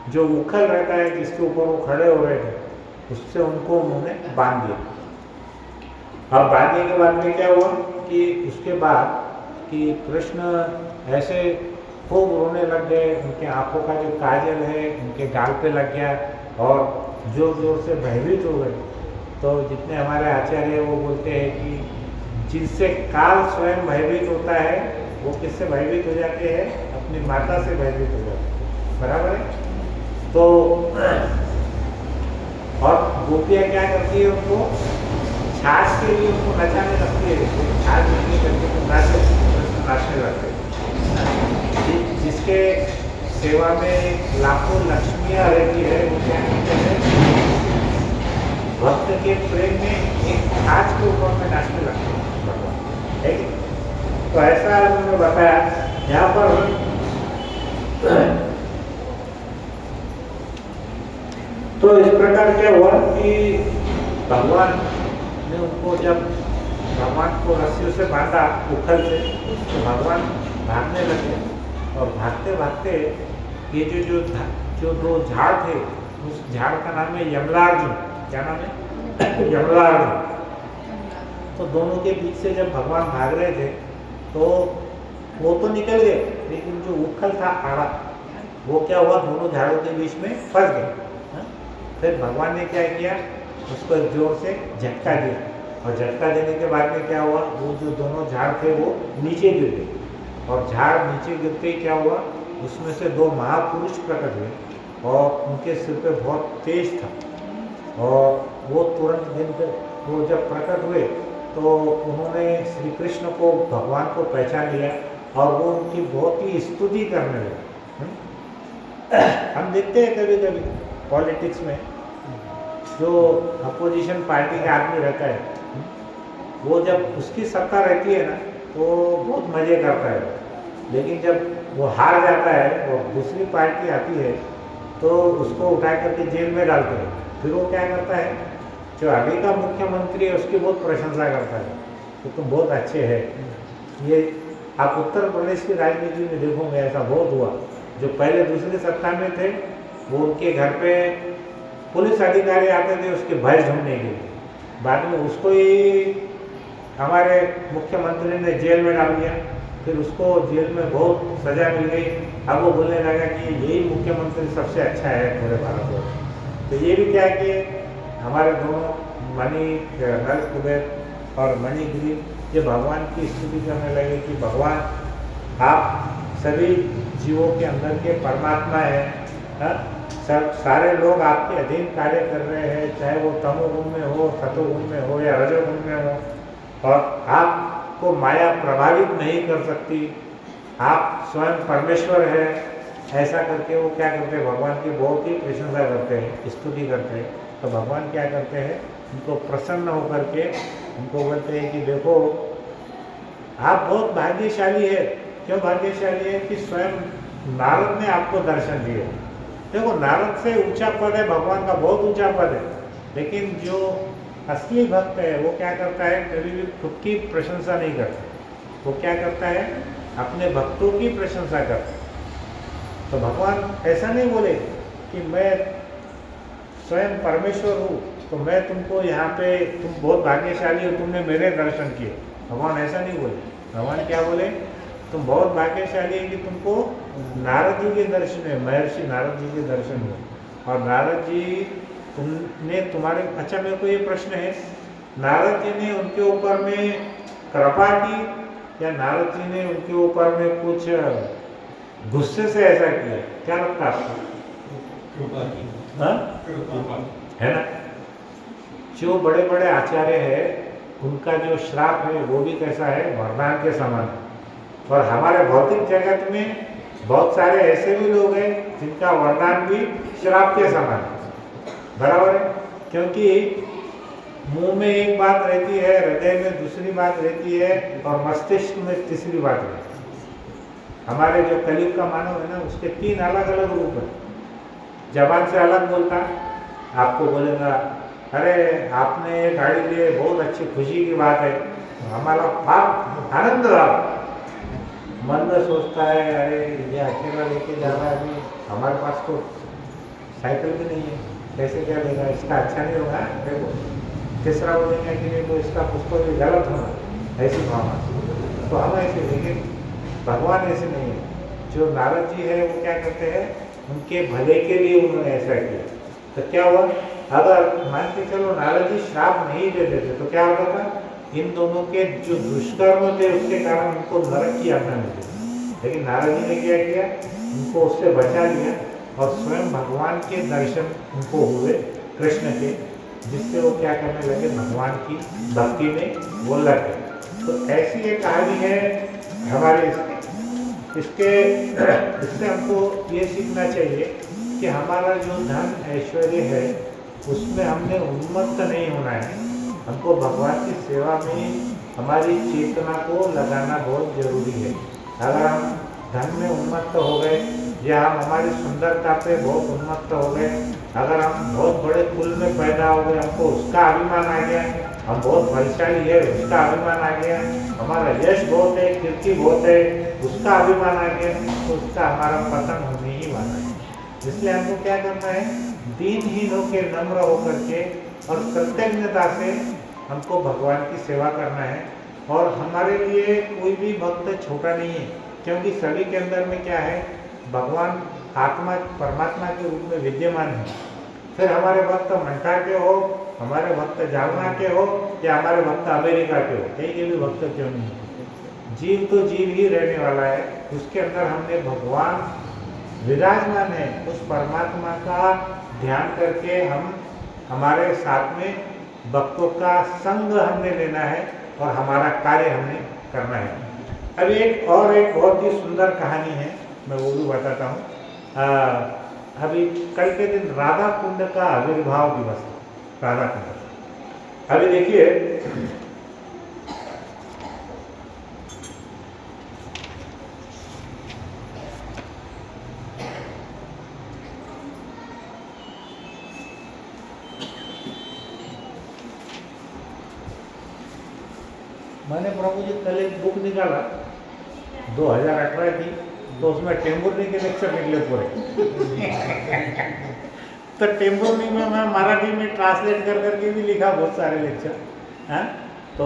जो उखल रहता है जिसके ऊपर वो खड़े हो रहे थे, उससे उनको उन्होंने बांध दिया। अब बांधने के बाद में क्या हुआ कि उसके बाद कि कृष्ण ऐसे खूब रोने लग गए, उनके आंखों का जो काजल है उनके गाल पे लग गया और जोर जोर से भयभीत हो गए। तो जितने हमारे आचार्य हैं वो बोलते हैं कि जिससे काल स्वयं भयभीत होता है वो किससे भयभीत हो जाते हैं, अपनी माता से भयभीत हो जाते हैं, बराबर है। तो और गोपियाँ क्या करती है, उनको छाछ के लिए उनको नचाने लगती है, छाछ नहीं करके तो नाचने लगते हैं। जिसके सेवा में लाखों लक्ष्मियाँ रहती है, वो क्या कहते हैं, भक्त के प्रेम में एक छाछ के ऊपर में नाचने लगते हैं भगवान, है कि? तो ऐसा उन्होंने बताया यहाँ पर। तो इस प्रकार क्या हुआ कि भगवान ने उनको जब भगवान को रस्सियों से बांधा उखल से, तो भगवान भागने लगे। और भागते भागते ये जो दो झाड़ थे, उस झाड़ का नाम है यमलार्जुन। क्या नाम है? यमलार्जुन। तो दोनों के बीच से जब भगवान भाग रहे थे तो वो तो निकल गए, लेकिन जो उखल था आड़ा, वो क्या हुआ, दोनों झाड़ों के बीच में फंस गए। हाँ? फिर भगवान ने क्या किया, उसको एक जोर से झटका दिया, और झटका देने के बाद में क्या हुआ, वो जो दोनों झाड़ थे वो नीचे गिर गए। और झाड़ नीचे गिरते ही क्या हुआ, उसमें से दो महापुरुष प्रकट हुए, और उनके सिर पे बहुत तेज था, और वो तुरंत दिन पे वो जब प्रकट हुए तो उन्होंने श्री कृष्ण को, भगवान को पहचान लिया, और वो उनकी बहुत ही स्तुति करने लगे। हम देखते हैं कभी कभी पॉलिटिक्स में जो अपोजिशन पार्टी का आदमी रहता है, वो जब उसकी सत्ता रहती है ना तो बहुत मज़े करता है, लेकिन जब वो हार जाता है और दूसरी पार्टी आती है तो उसको उठा करके जेल में डालते हैं। फिर वो क्या करता है, जो आगे का मुख्यमंत्री है उसकी बहुत प्रशंसा करता है कि तुम बहुत अच्छे हैं। ये आप उत्तर प्रदेश की राजनीति में देखोगे, ऐसा बहुत हुआ। जो पहले दूसरी सत्ता में थे वो उनके घर पे पुलिस अधिकारी आते थे उसके भय ढूंढने के लिए, बाद में उसको ही हमारे मुख्यमंत्री ने जेल में डाल दिया, फिर उसको जेल में बहुत सजा मिल गई। अब वो बोलने लगा कि यही मुख्यमंत्री सबसे अच्छा है पूरे भारतवर्ष। तो ये भी क्या है कि हमारे दोनों मणि नल कुबेर और मणिगिरी ये भगवान की स्तुति करने लगे कि भगवान आप सभी जीवों के अंदर के परमात्मा हैं, सब सारे लोग आपके अधीन कार्य कर रहे हैं, चाहे वो तमोगुण में हो, सतोगुण में हो या रजोगुण में हो, और आपको माया प्रभावित नहीं कर सकती, आप स्वयं परमेश्वर है। ऐसा करके वो क्या करते हैं, भगवान की बहुत ही प्रशंसा करते हैं, स्तुति करते हैं। तो भगवान क्या करते हैं, उनको प्रसन्न होकर के उनको बोलते हैं कि देखो आप बहुत भाग्यशाली है। क्यों भाग्यशाली है? कि स्वयं नारद ने आपको दर्शन दिए। देखो नारद से ऊंचा पद है, भगवान का बहुत ऊंचा पद है, लेकिन जो असली भक्त है वो क्या करता है, कभी भी खुद की प्रशंसा नहीं करता, वो क्या करता है, अपने भक्तों की प्रशंसा करता है। तो भगवान ऐसा नहीं बोले कि मैं स्वयं परमेश्वर हूँ तो मैं तुमको यहाँ पे, तुम बहुत भाग्यशाली हो, तुमने मेरे दर्शन किए। भगवान ऐसा नहीं बोले। भगवान क्या बोले, तुम बहुत भाग्यशाली है कि तुमको नारद जी के दर्शन है, महर्षि नारद जी के दर्शन हुए। और नारद जी तुमने तुम्हारे, अच्छा मेरे को ये प्रश्न है, नारद जी ने उनके ऊपर में कृपा की या नारद जी ने उनके ऊपर में कुछ गुस्से से ऐसा किया? क्या लगता है आपको? कृपा की। हाँ? है ना। जो बड़े बड़े आचार्य हैं उनका जो श्राप है वो भी कैसा है, वरदान के समान है। और हमारे भौतिक जगत में बहुत सारे ऐसे भी लोग हैं जिनका वरदान भी श्राप के समान है। बराबर है, क्योंकि मुंह में एक बात रहती है, हृदय में दूसरी बात रहती है, और मस्तिष्क में तीसरी बात रहती है। हमारे जो कलयुग का मानव है ना, उसके 3 अलग अलग रूप है। जबान से अलग बोलता, आपको बोलेगा अरे आपने ये गाड़ी लिए, बहुत अच्छी खुशी की बात है, हमारा पाप आनंद रहा। मन में सोचता है अरे ये अकेला लेके जा रहा है, अभी हमारे पास तो साइकिल भी नहीं है, कैसे क्या लेगा, इसका अच्छा नहीं होगा। देखो तीसरा बोलेंगे कि नहीं, तो इसका पुष्प भी गलत होना, ऐसी भावना। तो हम ऐसे, लेकिन भगवान ऐसे नहीं है। जो नारद जी है वो क्या करते हैं, उनके भले के लिए उन्होंने ऐसा किया। तो क्या हुआ, अगर मान के चलो नारद जी श्राप नहीं दे देते तो क्या होता था, इन दोनों के जो दुष्कर्म थे उसके कारण उनको नरक की यातना मिलती। लेकिन नारद जी ने क्या किया, उनको उससे बचा लिया, और स्वयं भगवान के दर्शन उनको हुए कृष्ण के, जिससे वो क्या करने लगे, भगवान की भक्ति में वो लग गए। तो ऐसी एक कहानी है हमारे इससे हमको ये सीखना चाहिए कि हमारा जो धन ऐश्वर्य है उसमें हमने उन्मत्त नहीं होना है। हमको भगवान की सेवा में हमारी चेतना को लगाना बहुत जरूरी है। अगर हम धन में उन्मत्त हो गए, या हम हमारी सुंदरता पे बहुत उन्मत्त हो गए, अगर हम बहुत बड़े कुल में पैदा हो गए, हमको उसका अभिमान आ गया, हम बहुत बलशाली है उसका अभिमान आ गया, हमारा यश बहुत है, कीर्ति बहुत है उसका अभिमान आ गया, तो उसका हमारा पतन होने ही वाला है। इसलिए हमको क्या करना है, दीनहीन होकर नम्र होकर के और कृतज्ञता से हमको भगवान की सेवा करना है। और हमारे लिए कोई भी भक्त छोटा नहीं है, क्योंकि सभी के अंदर में क्या है, भगवान आत्मा परमात्मा के रूप में विद्यमान है। फिर हमारे भक्त मंठा के हो, हमारे भक्त जालना के हो या हमारे भक्त अमेरिका के हो, कहीं के भी भक्त क्यों नहीं हो, जीव तो जीव ही रहने वाला है। उसके अंदर हमने भगवान विराजमान है, उस परमात्मा का ध्यान करके हम हमारे साथ में भक्तों का संग हमने लेना है और हमारा कार्य हमने करना है। अब एक बहुत ही सुंदर कहानी है, मैं वो भी बताता हूँ। अभी कल के दिन राधा कुंड का आविर्भाव दिवस है, राधा कुंड। अभी देखिए, मैंने प्रभु जी कल एक बुक निकाला 2018 की, तो उसमें टेम्बुरनी के लेक्चर निकले पूरे। तो टेम्बुरनी में मैं मराठी में ट्रांसलेट कर करके भी लिखा बहुत सारे लेक्चर हैं। तो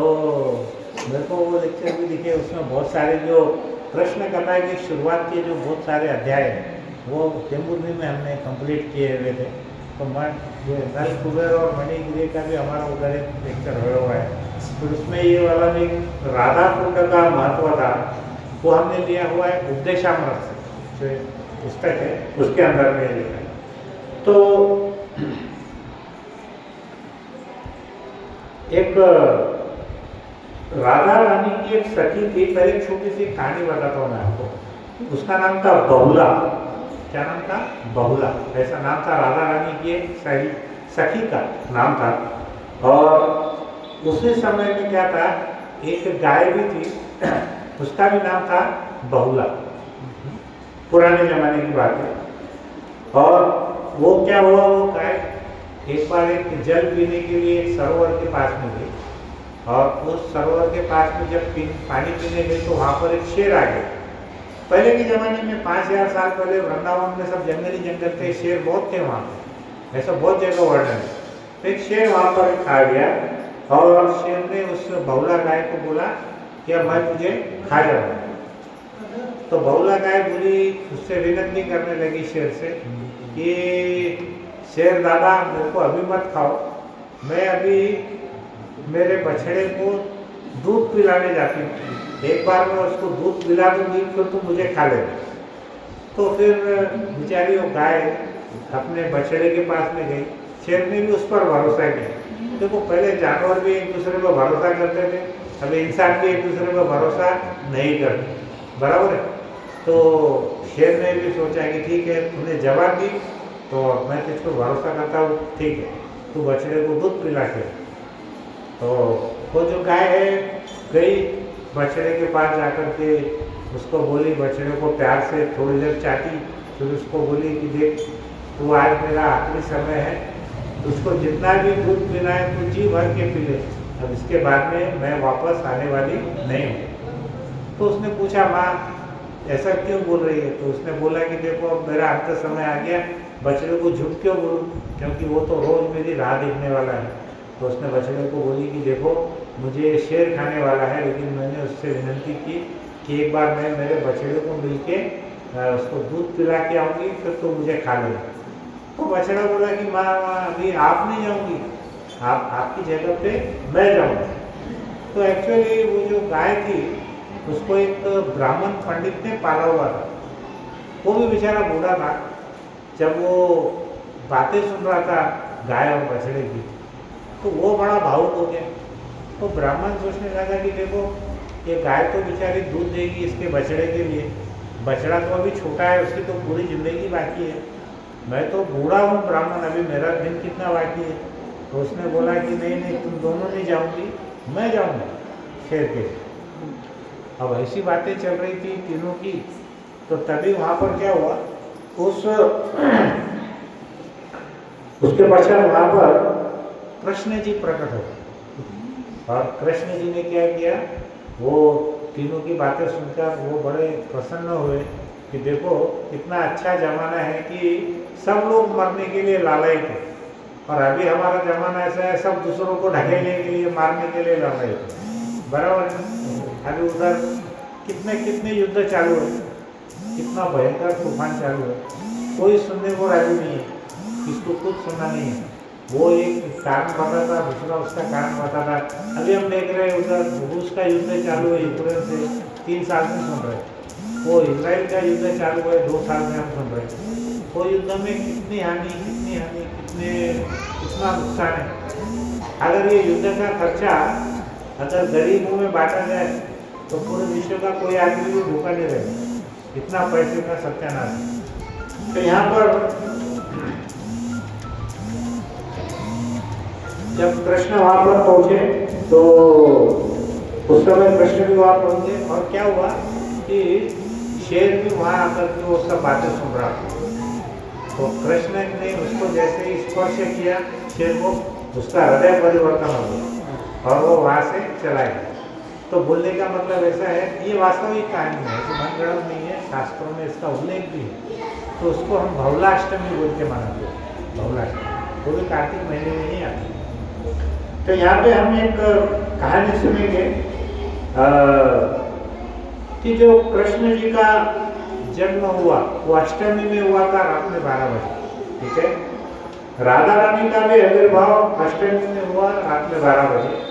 मेरे को वो लेक्चर भी दिखे, उसमें बहुत सारे जो प्रश्न कथा की शुरुआत के जो बहुत सारे अध्याय हैं वो टेम्बुरनी में हमने कंप्लीट किए हुए थे। तो मैं ये नल कुबेर और मणिगिरी का भी हमारा उधर एक लेक्चर हुआ है, तो उसमें ये वाला भी राधा कुंड का महत्व था वो हमने लिया हुआ है उपदेशामृत से, जो पुस्तक है उसके अंदर में लिखा है। तो एक राधा रानी की एक सखी थी, पहले एक छोटी सी कहानी बताता हूँ मैं आपको। उसका नाम था बहुला। क्या नाम था? बहुला, ऐसा नाम था राधा रानी की एक सखी का नाम था। और उसी समय में क्या था, एक गाय भी थी, उसका भी नाम था बहुला, पुराने जमाने की बात है। और वो क्या हुआ, वो गाय एक बार एक जल पीने के लिए एक सरोवर के पास में गई, और उस सरोवर के पास में जब पानी पीने गई तो वहाँ पर एक शेर आ गया। पहले के ज़माने में 5000 साल पहले वृंदावन में सब जंगली जंगल थे, शेर बहुत थे वहाँ पे, ऐसा बहुत जगह वर्णन है। तो एक शेर वहाँ पर आ गया और शेर ने उस बहुला गाय को बोला कि अब मैं तुझे खा जाऊँगा। तो बहुला गाय बोली, उससे विनती करने लगी शेर से कि शेर दादा मेरे को अभी मत खाओ, मैं अभी मेरे बछड़े को दूध पिलाने जाती हूँ, एक बार मैं उसको दूध पिला दूँगी फिर तुम मुझे खा लेना। तो फिर बेचारी वो गाय अपने बछड़े के पास में गई, शेर ने भी उस पर भरोसा किया। देखो पहले जानवर भी एक दूसरे पर भरोसा करते थे, अभी इंसान भी एक दूसरे पर भरोसा नहीं करते, बराबर है। तो शेर ने भी सोचा कि ठीक है तूने जवाब दी तो मैं तुझको भरोसा करता हूँ, ठीक है तू बछड़े को दूध पिला के। तो वो जो गाय है गई बछड़े के पास जाकर के उसको बोली, बछड़े को प्यार से थोड़ी देर चाटी, फिर उसको बोली कि देख तू आज मेरा आखिरी समय है, उसको जितना भी दूध पीना है तू जी भर के पी ले, अब इसके बाद में मैं वापस आने वाली नहीं हूँ। तो उसने पूछा माँ ऐसा क्यों बोल रही है? तो उसने बोला कि देखो अब मेरा अंत समय आ गया, बछड़े को झूठ क्यों बोलूँ, क्योंकि वो तो रोज़ मेरी राह देखने वाला है। तो उसने बछड़े को बोली कि देखो मुझे शेर खाने वाला है, लेकिन मैंने उससे विनती की कि एक बार मैं मेरे बछड़े को मिल के उसको दूध पिला के आऊँगी फिर तो मुझे खा लेगा। तो बछड़ा बोला कि माँ अभी आप नहीं जाऊँगी, आपकी जगह पे मैं जाऊँगा। तो एक्चुअली वो जो गाय थी उसको एक ब्राह्मण पंडित ने पाला हुआ था, वो भी बेचारा बूढ़ा था। जब वो बातें सुन रहा था गाय और बछड़े की तो वो बड़ा भावुक हो गया। तो ब्राह्मण सोचने लगा कि देखो ये गाय तो बेचारी दूध देगी इसके बछड़े के लिए, बछड़ा तो अभी छोटा है, उसकी तो पूरी ज़िंदगी बाकी है, मैं तो बूढ़ा हूँ ब्राह्मण, अभी मेरा दिन कितना बाकी है। तो उसने बोला कि नहीं नहीं तुम दोनों नहीं जाओगी, मैं जाऊँगा शेर के। अब ऐसी बातें चल रही थी तीनों की। तो तभी वहाँ पर क्या हुआ, उसके पश्चात वहाँ पर कृष्ण जी प्रकट हो। और कृष्ण जी ने क्या किया, वो तीनों की बातें सुनकर वो बड़े प्रसन्न हुए कि देखो कितना अच्छा ज़माना है कि सब लोग मरने के लिए लालच थे, और अभी हमारा ज़माना ऐसा है सब दूसरों को ढकेलने के लिए, मारने के लिए लालच थे। बराबर है। अभी उधर कितने कितने युद्ध चालू है, कितना भयंकर तूफान चालू है, कोई सुनने को राजी नहीं है, किसको कुछ सुनना नहीं है। वो एक कारण बताता, दूसरा उसका कारण बताता। अभी हम देख रहे हैं उधर रूस का युद्ध चालू है यूक्रेन से, 3 साल से सुन रहे हैं। वो इजराइल का युद्ध चालू है, 2 साल में हम सुन रहे हैं। वो युद्ध में कितनी हानि, कितना नुकसान है। अगर ये युद्ध का खर्चा अगर गरीबों में बांटा जाए तो पूरे विश्व का कोई आदमी भी भूखा नहीं रहेगा, इतना पैसे का सत्यानाश है। तो यहाँ पर जब कृष्ण वहाँ पर पहुँचे तो उस समय कृष्ण भी वहाँ पहुँचे, और क्या हुआ कि शेर भी वहाँ आकर के वो सब बातें सुन रहा था। तो कृष्ण ने उसको जैसे ही स्पर्श किया शेर को, उसका हृदय परिवर्तन हो गया और वो वहाँ से चला गया। तो बोलने का मतलब ऐसा है, ये वास्तविक कहानी है, तो मनगढ़ंत नहीं है, शास्त्रों में इसका उल्लेख भी है। तो उसको हम भवलाष्टमी बोल के मनाते हैं, भवलाष्टमी, वो भी कार्तिक महीने में ही आती है। तो यहाँ पे हम एक कहानी सुनेंगे कि जो कृष्ण जी का जन्म हुआ वो अष्टमी में हुआ था, रात में 12 बजे। ठीक है। राधा रानी का भी आविर्भाव अष्टमी में हुआ, रात में 12 बजे।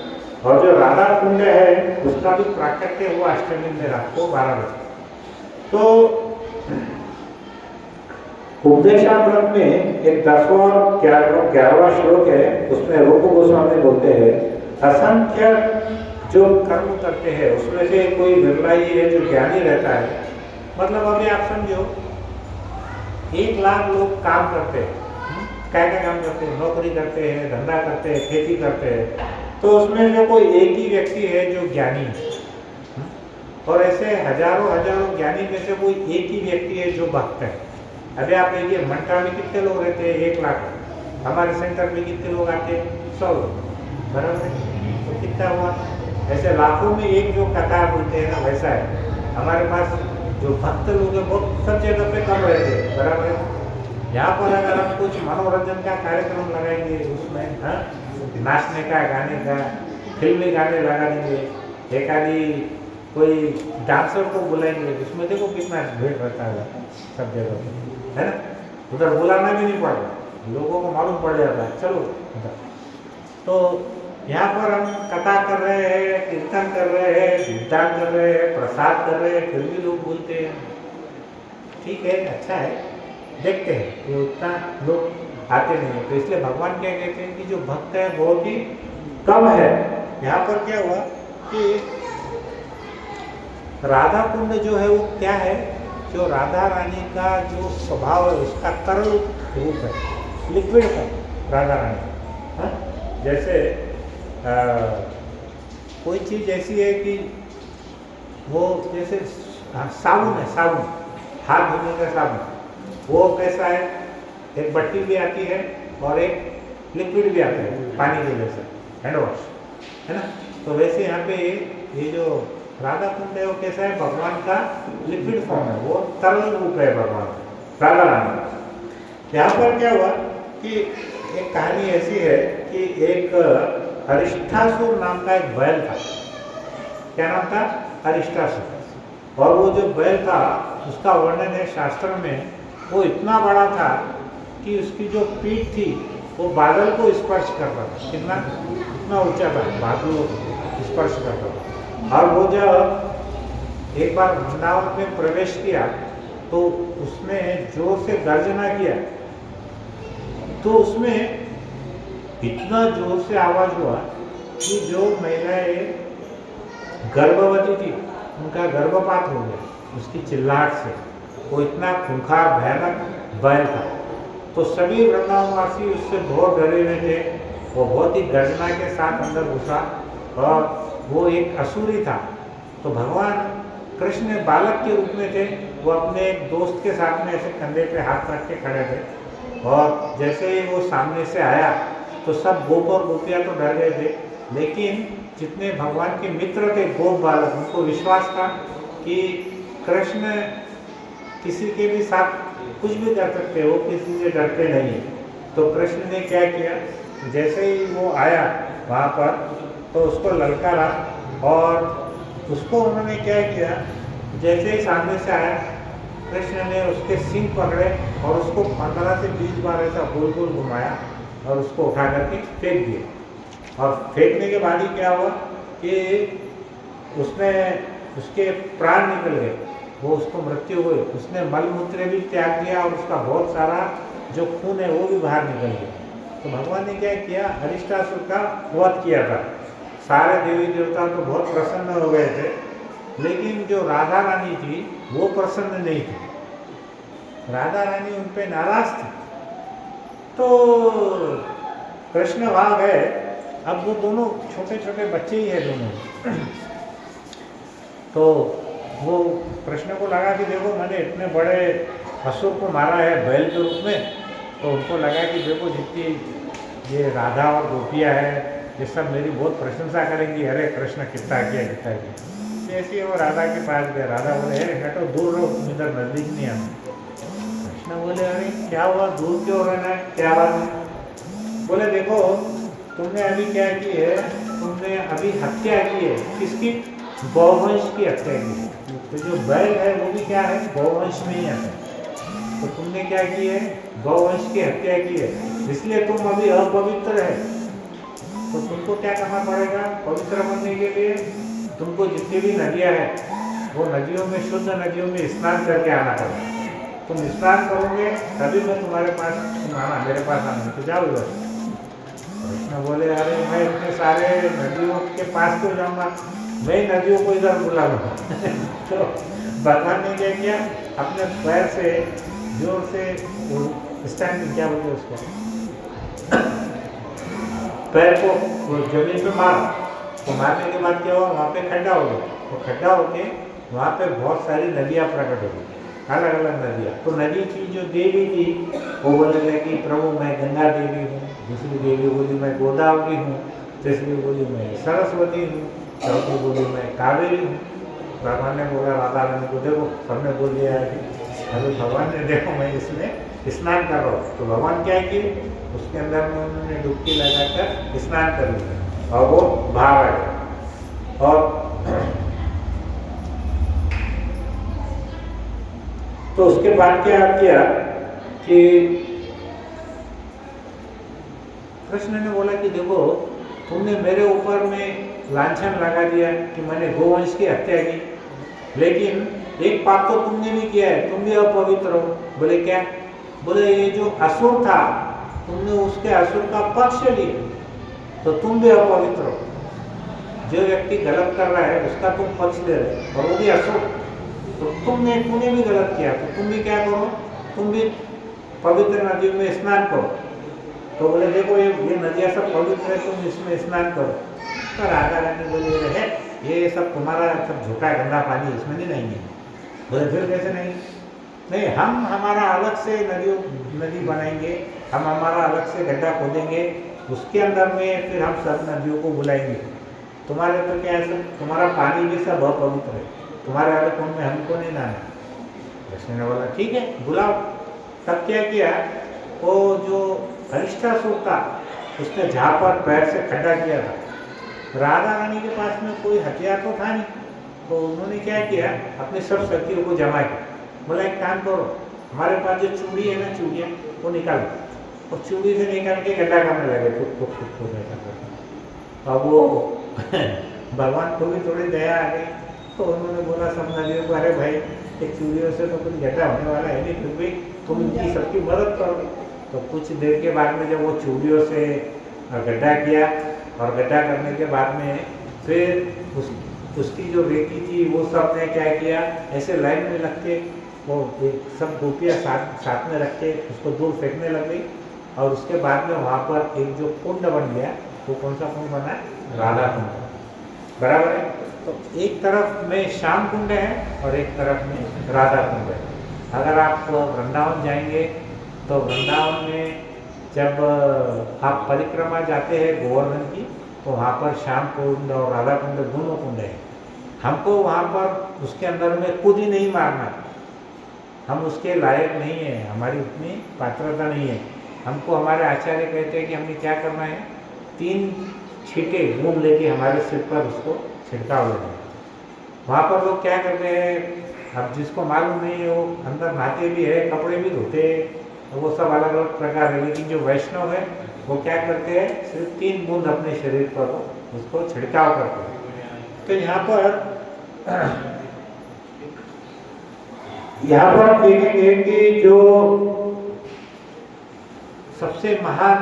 और जो राधा कुंड है उसका भी प्राकट्य हुआ अष्टमी में रात को 12 बजे। तो उपदेशामृत में एक 10वां और 11वां श्लोक है, उसमें रूप गोस्वामी बोलते हैं, असंख्य जो कर्म करते हैं उसमें से कोई बिरला ही है जो ज्ञानी रहता है। मतलब अभी आप समझो 1 लाख लोग काम करते हैं, क्या क्या काम करते हैं, नौकरी करते हैं, धंधा करते हैं, खेती करते हैं, तो उसमें जो कोई एक ही व्यक्ति है जो ज्ञानी है, और ऐसे हजारों हजारों ज्ञानी में से कोई एक ही व्यक्ति है जो भक्त है। अभी आप देखिए मंडा में कितने लोग रहते हैं, 1 लाख। हमारे सेंटर में कितने लोग आते हैं, 100 लोग। बराबर है, तो कितना हुआ, ऐसे लाखों में एक जो कथा बोलते हैं ना, वैसा है। हमारे पास जो भक्त लोग हैं बहुत सब जगह पे कम रहते हैं। बराबर है। यहाँ पर अगर हम कुछ मनोरंजन का कार्यक्रम लगाएंगे, उसमें नाचने का, गाने का, फिल्मी गाने लगा देंगे, एक आदि कोई डांसर को बुलाएंगे, उसमें देखो कितना भीड़ रहता है सब जगह पे, है ना। उधर बुलाना भी नहीं पड़ता, लोगों को मालूम पड़ जाता है, चलो उधर। तो यहाँ पर हम कथा कर रहे हैं, कीर्तन कर रहे हैं, कीर्तन कर रहे हैं, प्रसाद कर रहे हैं, फिर भी लोग बोलते हैं। ठीक है, अच्छा है, देखते हैं, तो उतना लोग आते नहीं है। तो इसलिए भगवान क्या कहते हैं कि जो भक्त है बहुत ही कम है। यहाँ पर क्या हुआ कि राधा कुंड जो है वो क्या है, जो राधा रानी का जो स्वभाव है उसका तरल रूप है, लिक्विड है राधा रानी। हाँ, जैसे कोई चीज़ ऐसी है कि वो जैसे साबुन है, साबुन, हाथ धोने का साबुन, वो कैसा है, एक बट्टी भी आती है और एक लिक्विड भी आता है पानी के जैसे, हैंड वॉश, है ना। तो वैसे यहाँ पे ये जो राधा कुंड है वो कैसा है, भगवान का लिक्विड फॉर्म है, वो तरल रूप है भगवान राधा रानी। यहाँ पर क्या हुआ कि एक कहानी ऐसी है कि एक अरिष्टासुर नाम का एक बैल था। क्या नाम था, अरिष्टासुर। और वो जो बैल था उसका वर्णन है शास्त्र में, वो इतना बड़ा था कि उसकी जो पीठ थी वो बादल को स्पर्श करता था। कितना, इतना ऊंचा था, बादल को स्पर्श करता था। और वो जब एक बार वृंदावन में प्रवेश किया तो उसने जोर से गर्जना किया, तो उसमें इतना जोर से आवाज हुआ कि जो महिलाएं गर्भवती थी उनका गर्भपात हो गया उसकी चिल्लाहट से। वो इतना खूंखार भयानक बैल था। तो सभी वृंदावनवासी उससे बहुत डरे हुए थे। वो बहुत ही गर्जना के साथ अंदर घुसा और वो एक असुरी था। तो भगवान कृष्ण बालक के रूप में थे, वो अपने एक दोस्त के साथ में ऐसे कंधे पे हाथ रख के खड़े थे। और जैसे ही वो सामने से आया तो सब गोप और गोपियाँ तो डर गए थे, लेकिन जितने भगवान के मित्र थे गोप बालक, उनको विश्वास था कि कृष्ण किसी के भी साथ कुछ भी कर सकते, वो किसी से डरते नहीं। तो कृष्ण ने क्या किया, जैसे ही वो आया वहाँ पर तो उसको ललकारा, और उसको उन्होंने क्या किया, जैसे ही सामने से आया कृष्ण ने उसके सींग पकड़े और उसको 15 से 20 बार ऐसा गोल गोल घुमाया और उसको उठा करके फेंक दिया। और फेंकने के बाद ही क्या हुआ कि उसके प्राण निकल गए, वो उसको मृत्यु हुई। उसने मलमूत्र भी त्याग दिया और उसका बहुत सारा जो खून है वो भी बाहर निकल गया। तो भगवान ने क्या किया, अरिष्टासुर का वध किया था। सारे देवी देवता तो बहुत प्रसन्न हो गए थे, लेकिन जो राधा रानी थी वो प्रसन्न नहीं थी। राधा रानी उन पे नाराज थी। तो कृष्ण वहाँ गए। अब वो दोनों छोटे छोटे बच्चे ही है दोनों। तो वो कृष्ण को लगा कि देखो मैंने इतने बड़े असुर को मारा है बैल के रूप में, तो उनको लगा कि देखो जितनी ये राधा और गोपियाँ है ये सब मेरी बहुत प्रशंसा करेंगी, अरे कृष्ण कितना किया कितना किया। जैसे ही वो राधा के पास गए, राधा बोले अरे हटो दूर रहो, तुम इधर नजदीक नहीं आना। कृष्ण बोले अरे क्या हुआ, दूर क्यों रहना है, क्या बात है। बोले देखो तुमने अभी क्या की है, तुमने अभी हत्या की है। किसकी? गौवंश की हत्या की है। तो जो बैल है वो भी क्या है, गौवंश में ही आता है। तो तुमने क्या की है, गौवंश की हत्या की है, इसलिए तुम अभी अपवित्र है। तो तुमको क्या करना पड़ेगा पवित्र बनने के लिए? तुमको जितनी भी नदियाँ हैं वो नदियों में, शुद्ध नदियों में स्नान करके आना पड़ेगा। तुम स्नान करोगे तभी मैं तुम्हारे पास, तुम आना मेरे पास आना। तो जाओ इधर। कृष्ण बोले अरे मैं इतने सारे नदियों के पास क्यों जाऊँगा, मैं नदियों को इधर बुला लूँगा। तो भगवान ने क्या किया, अपने पैर से जोर से स्टैंड, क्या बोलते उसको, पैर को जमीन पे मारा। तो मारने के बाद क्या हुआ, वहाँ पे खड्डा हो गया। तो खड्डा होके वहाँ पे बहुत सारी नदियाँ प्रकट हो गई, अलग अलग नदियाँ। तो नदी की जो देवी थी वो बोलने लगी प्रभु मैं गंगा देवी हूँ, दूसरी देवी बोली मैं गोदावरी हूँ, तीसरी बोली मैं सरस्वती हूँ, चौथी बोली मैं कावेरी हूँ। भगवान ने बोला राधा रानी को देखो सबने बोल दिया है कि अरे भगवान ने देखो मैं इसमें स्नान कर रहा हूँ। तो भगवान क्या किए, उसके अंदर में उन्होंने डुबकी लगाकर स्नान कर लिया और वो बाहर आ गया। और तो उसके बाद क्या किया कि कृष्ण ने बोला कि देखो तुमने मेरे ऊपर में लांछन लगा दिया कि मैंने गोवंश की हत्या की, लेकिन एक पाप तो तुमने भी किया है, तुम भी अपवित्र हो। बोले क्या? बोले ये जो असुर था तुमने उसके असुर का पक्ष लिया, तो तुम भी अपवित्र हो। जो व्यक्ति गलत कर रहा है उसका तुम पक्ष ले रहे और वो भी असुर, तो तूने भी गलत किया, तो तुम भी क्या करो, तुम भी पवित्र नदियों में स्नान करो। तो बोले देखो ये नदियाँ सब पवित्र है, तुम इसमें स्नान करो। तो राधा रानी बोले है ये सब तुम्हारा सब झूठा गंदा पानी, इसमें नहीं रहेंगे। बोले फिर कैसे नहीं? नहीं, हम हमारा अलग से नदी बनाएंगे, हम हमारा अलग से गड्ढा खोदेंगे, उसके अंदर में फिर हम सब नदियों को बुलाएंगे। तुम्हारे तो क्या है, सब तुम्हारा पानी भी सब अपवित्र है, तुम्हारे वाले कुंड में हमको नहीं नहाना। कृष्ण ने बोला ठीक है बुलाओ। तब क्या किया, वो जो अरिष्टासुर था उसने जहाँ पर पैर से खड्डा किया था, राधा रानी के पास में कोई हथियार तो था नहीं, तो उन्होंने क्या किया, अपने सब शक्तियों को जमा किया। बोला एक काम करो, हमारे पास जो चूड़ी है ना, चूड़ियाँ वो निकालो, और चूड़ी से निकाल के गड्ढा करने लगे टुक टुक टुक ऐसा। अब वो भगवान को भी थोड़ी दया आ गई, तो उन्होंने बोला सब नदियों को अरे भाई एक चूड़ियों से तो कुछ गड्ढा होने वाला है नहीं, फिर भी तुम इनकी सबकी मदद करो। तो कुछ देर के बाद में जब वो चूड़ियों से गड्ढा किया, और गड्ढा करने के बाद में फिर उसकी जो बेटी थी वो सब ने क्या किया, ऐसे लाइन में रख के वो सब गोपियाँ साथ में रख के उसको दूर फेंकने लग गई। और उसके बाद में वहाँ पर एक जो कुंड बन गया, वो कौन सा कुंड बना? राधा कुंड, बराबर है। तो एक तरफ में श्याम कुंड है और एक तरफ में राधा कुंड है। अगर आप वृंदावन जाएंगे तो वृंदावन में जब आप परिक्रमा जाते हैं गोवर्धन की, तो वहाँ पर श्याम कुंड और राधा कुंड दोनों कुंड है। हमको वहाँ पर उसके अंदर में कूद ही नहीं मारना, हम उसके लायक नहीं है, हमारी उतनी पात्रता नहीं है। हमको हमारे आचार्य कहते हैं कि हमें क्या करना है, 3 छींटे घूम लेके हमारे सिर पर उसको छिड़काव लेना है। वहाँ पर लोग क्या करते हैं, अब जिसको मालूम नहीं है वो अंदर नहाते भी है, कपड़े भी धोते हैं, तो वो सब अलग अलग प्रकार है। लेकिन जो वैष्णव है वो क्या करते हैं, सिर्फ 3 बूंद अपने शरीर पर उसको छिड़काव करते हैं। तो यहाँ पर हम देखेंगे कि जो सबसे महान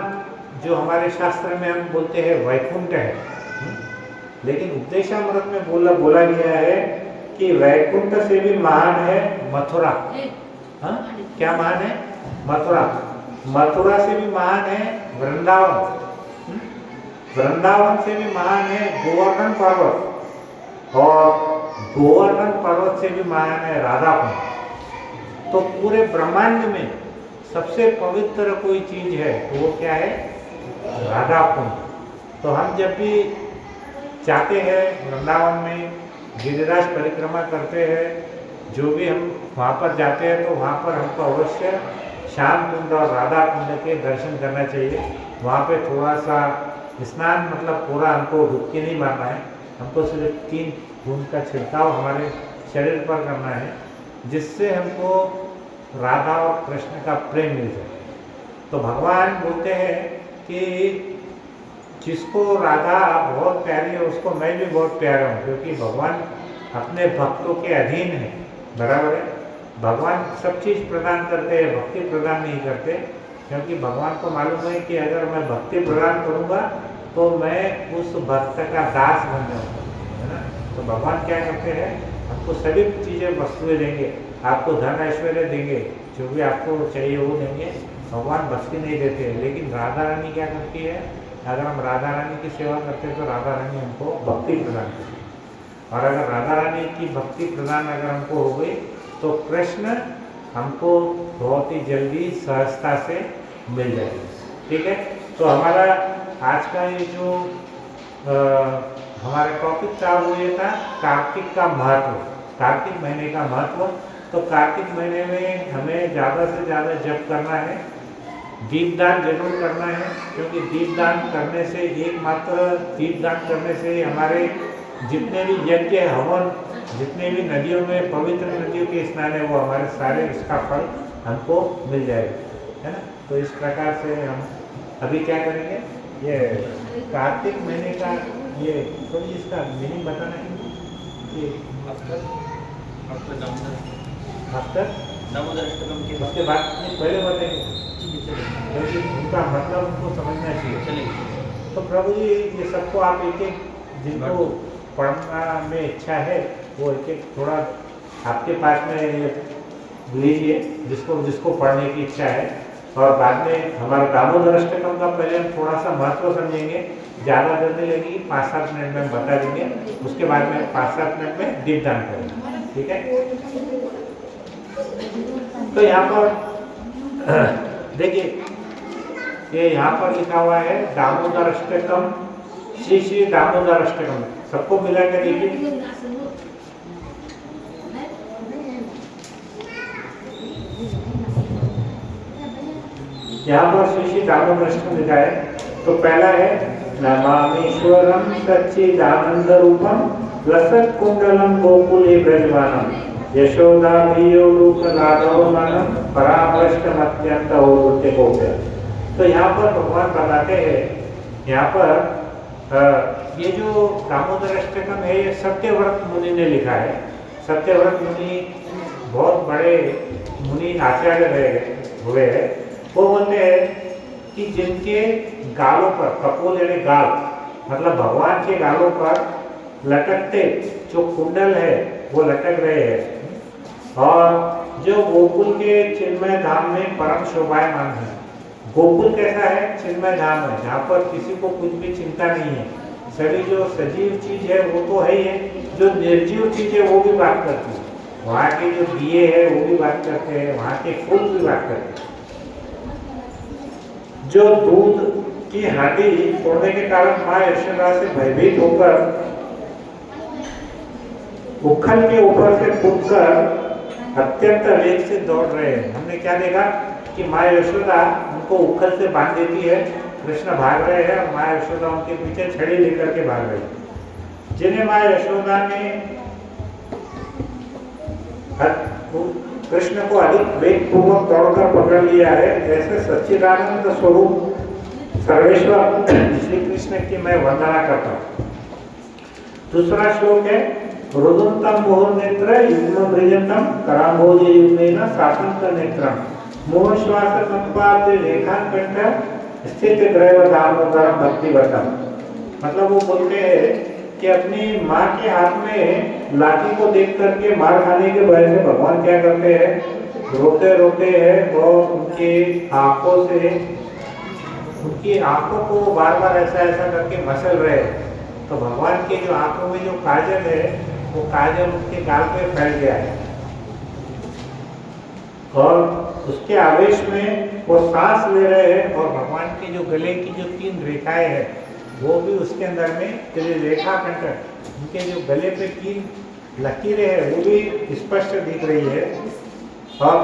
जो हमारे शास्त्र में हम बोलते हैं वैकुंठ है, लेकिन उपदेशामृत में बोला गया है कि वैकुंठ से भी महान है मथुरा। हाँ, क्या महान है? मथुरा। मथुरा से भी महान है वृंदावन। वृंदावन से भी महान है गोवर्धन पर्वत, और गोवर्धन पर्वत से भी महान है राधा कुंड। तो पूरे ब्रह्मांड में सबसे पवित्र कोई चीज है तो वो क्या है? राधा कुंड। तो हम जब भी जाते हैं वृंदावन में, गिरिराज परिक्रमा करते हैं, जो भी हम वहाँ पर जाते हैं तो वहाँ पर हमको अवश्य श्याम कुंड और राधा कुंड के दर्शन करना चाहिए। वहाँ पे थोड़ा सा स्नान, मतलब पूरा हमको डुबकी नहीं मारना है, हमको सिर्फ 3 बूंद का छिड़काव हमारे शरीर पर करना है, जिससे हमको राधा और कृष्ण का प्रेम मिल जाए। तो भगवान बोलते हैं कि जिसको राधा बहुत प्यारी है उसको मैं भी बहुत प्यारा हूँ, क्योंकि भगवान अपने भक्तों के अधीन है। बराबर है, भगवान सब चीज़ प्रदान करते हैं, भक्ति प्रदान नहीं करते, क्योंकि भगवान को मालूम है कि अगर मैं भक्ति प्रदान करूँगा तो मैं उस भक्त का दास बन जाऊँगा, है ना। तो भगवान क्या करते हैं, आपको सभी चीज़ें वस्तुएं देंगे, आपको धन ऐश्वर्य देंगे, जो भी आपको चाहिए वो देंगे। भगवान भक्ति नहीं देते। लेकिन राधा रानी क्या करती है, अगर हम राधा रानी की सेवा करते हैं तो राधा रानी हमको भक्ति प्रदान करती है, और अगर राधा रानी की भक्ति प्रदान अगर हमको हो गई तो कृष्ण हमको बहुत ही जल्दी सहजता से मिल जाएगी। ठीक है, तो हमारा आज का ये जो हमारा टॉपिक था वो ये था कार्तिक का महत्व, कार्तिक महीने का महत्व। तो कार्तिक महीने में हमें ज़्यादा से ज़्यादा जप करना है, दीपदान जरूर करना है, क्योंकि दीपदान करने से, एकमात्र दीपदान करने से हमारे जितने भी यज्ञ हवन, जितने भी नदियों में पवित्र नदियों के स्नान है, वो हमारे सारे इसका फल हमको मिल जाएगा, है ना। तो इस प्रकार से हम अभी क्या करेंगे, ये कार्तिक महीने का ये थोड़ी इसका मीनिंग बताना है कि दामोदर अष्टकम के उसके बाद पहले बताएंगे, क्योंकि उनका मतलब उनको समझना चाहिए। तो प्रभु जी ये सबको आप एक एक जिनको पढ़ना में इच्छा है वो एक एक थोड़ा आपके पास में लीजिए, जिसको पढ़ने की इच्छा है। और बाद में हमारा दामोदर अष्टकम का पहले हम थोड़ा सा महत्व समझेंगे, ज़्यादा जल्दी लगेगी, 5-7 मिनट में हम बता देंगे, उसके बाद में 5-7 मिनट में दीपदान करेंगे। ठीक है, तो यहाँ पर देखिए, ये यहाँ पर लिखा हुआ है दामोदर अष्टकम, श्री श्री दामोदर अष्टकम। सबको मिला के देखिए, यहाँ पर श्री श्री दामोदर अष्टकम लिखा है। तो पहला है नमामीश्वरम सच्चिदानंद रूपम लसत कुंडलम गोकुले ब्रजवानम यशोदाभियोरूप राघवमानम परामृष्टम अत्यंत औरुत्य गोप्य। तो यहाँ पर भगवान बताते हैं, यहाँ पर ये जो दामोदर अष्टकम है ये सत्यव्रत मुनि ने लिखा है। सत्यव्रत मुनि बहुत बड़े मुनि आचार्य हुए हैं। वो बोलते हैं कि जिनके गालों पर, कपोल यानी गाल, मतलब भगवान के गालों पर लटकते जो कुंडल है वो लटक रहे हैं, और जो गोकुल के चिन्मय धाम में परम शोभायमान है। गोकुल कैसा है? चिन्मय धाम है, जहाँ पर किसी को कुछ भी चिंता नहीं है। सभी जो सजीव चीज है वो तो है ही है, जो निर्जीव चीज है वो भी बात करती है। वहाँ के जो दिए है वो भी बात करते हैं, वहाँ के फूल भी बात करते हैं। जो दूध की हाथी तोड़ने के कारण माँ यशोदा से भयभीत होकर उखल के ऊपर से कूदकर अत्यंत वेग से दौड़ रहे हैं। हमने क्या देखा कि माँ यशोदा उनको उखल से बांध देती है, कृष्ण भाग रहे हैं और माँ यशोदा उनके पीछे छड़ी लेकर के भाग रही है। जिन्हें माँ यशोदा ने कृष्ण को अधिक वेग पूर्वक दौड़कर पकड़ लिया है, ऐसे सच्चिदानंद स्वरूप सर्वेश्वर श्री कृष्ण की मैं वंदना करता हूँ। दूसरा श्लोक है रुदंतम मोह नेत्र युग्म ब्रजंतम कराम्भोज युग्मेन सातंत नेत्रम मोह श्वास संपात रेखांकंठ स्थित ग्रह दामोदर भक्तिवतम। मतलब वो बोलते हैं कि अपनी माँ के हाथ में लाठी को देख करके मार खाने के वजह से भगवान क्या करते हैं, रोते रोते हैं और उनकी आंखों को बार बार ऐसा ऐसा करके मसल रहे हैं। तो भगवान के जो आंखों में जो काजल है वो काजल उनके गाल पे फैल गया है और उसके आवेश में वो सांस ले रहे हैं और भगवान के जो गले की जो 3 रेखाएं हैं वो भी उसके अंदर में रेखा कंठ उनके जो गले पे 3 लकीरें हैं वो भी स्पष्ट दिख रही है और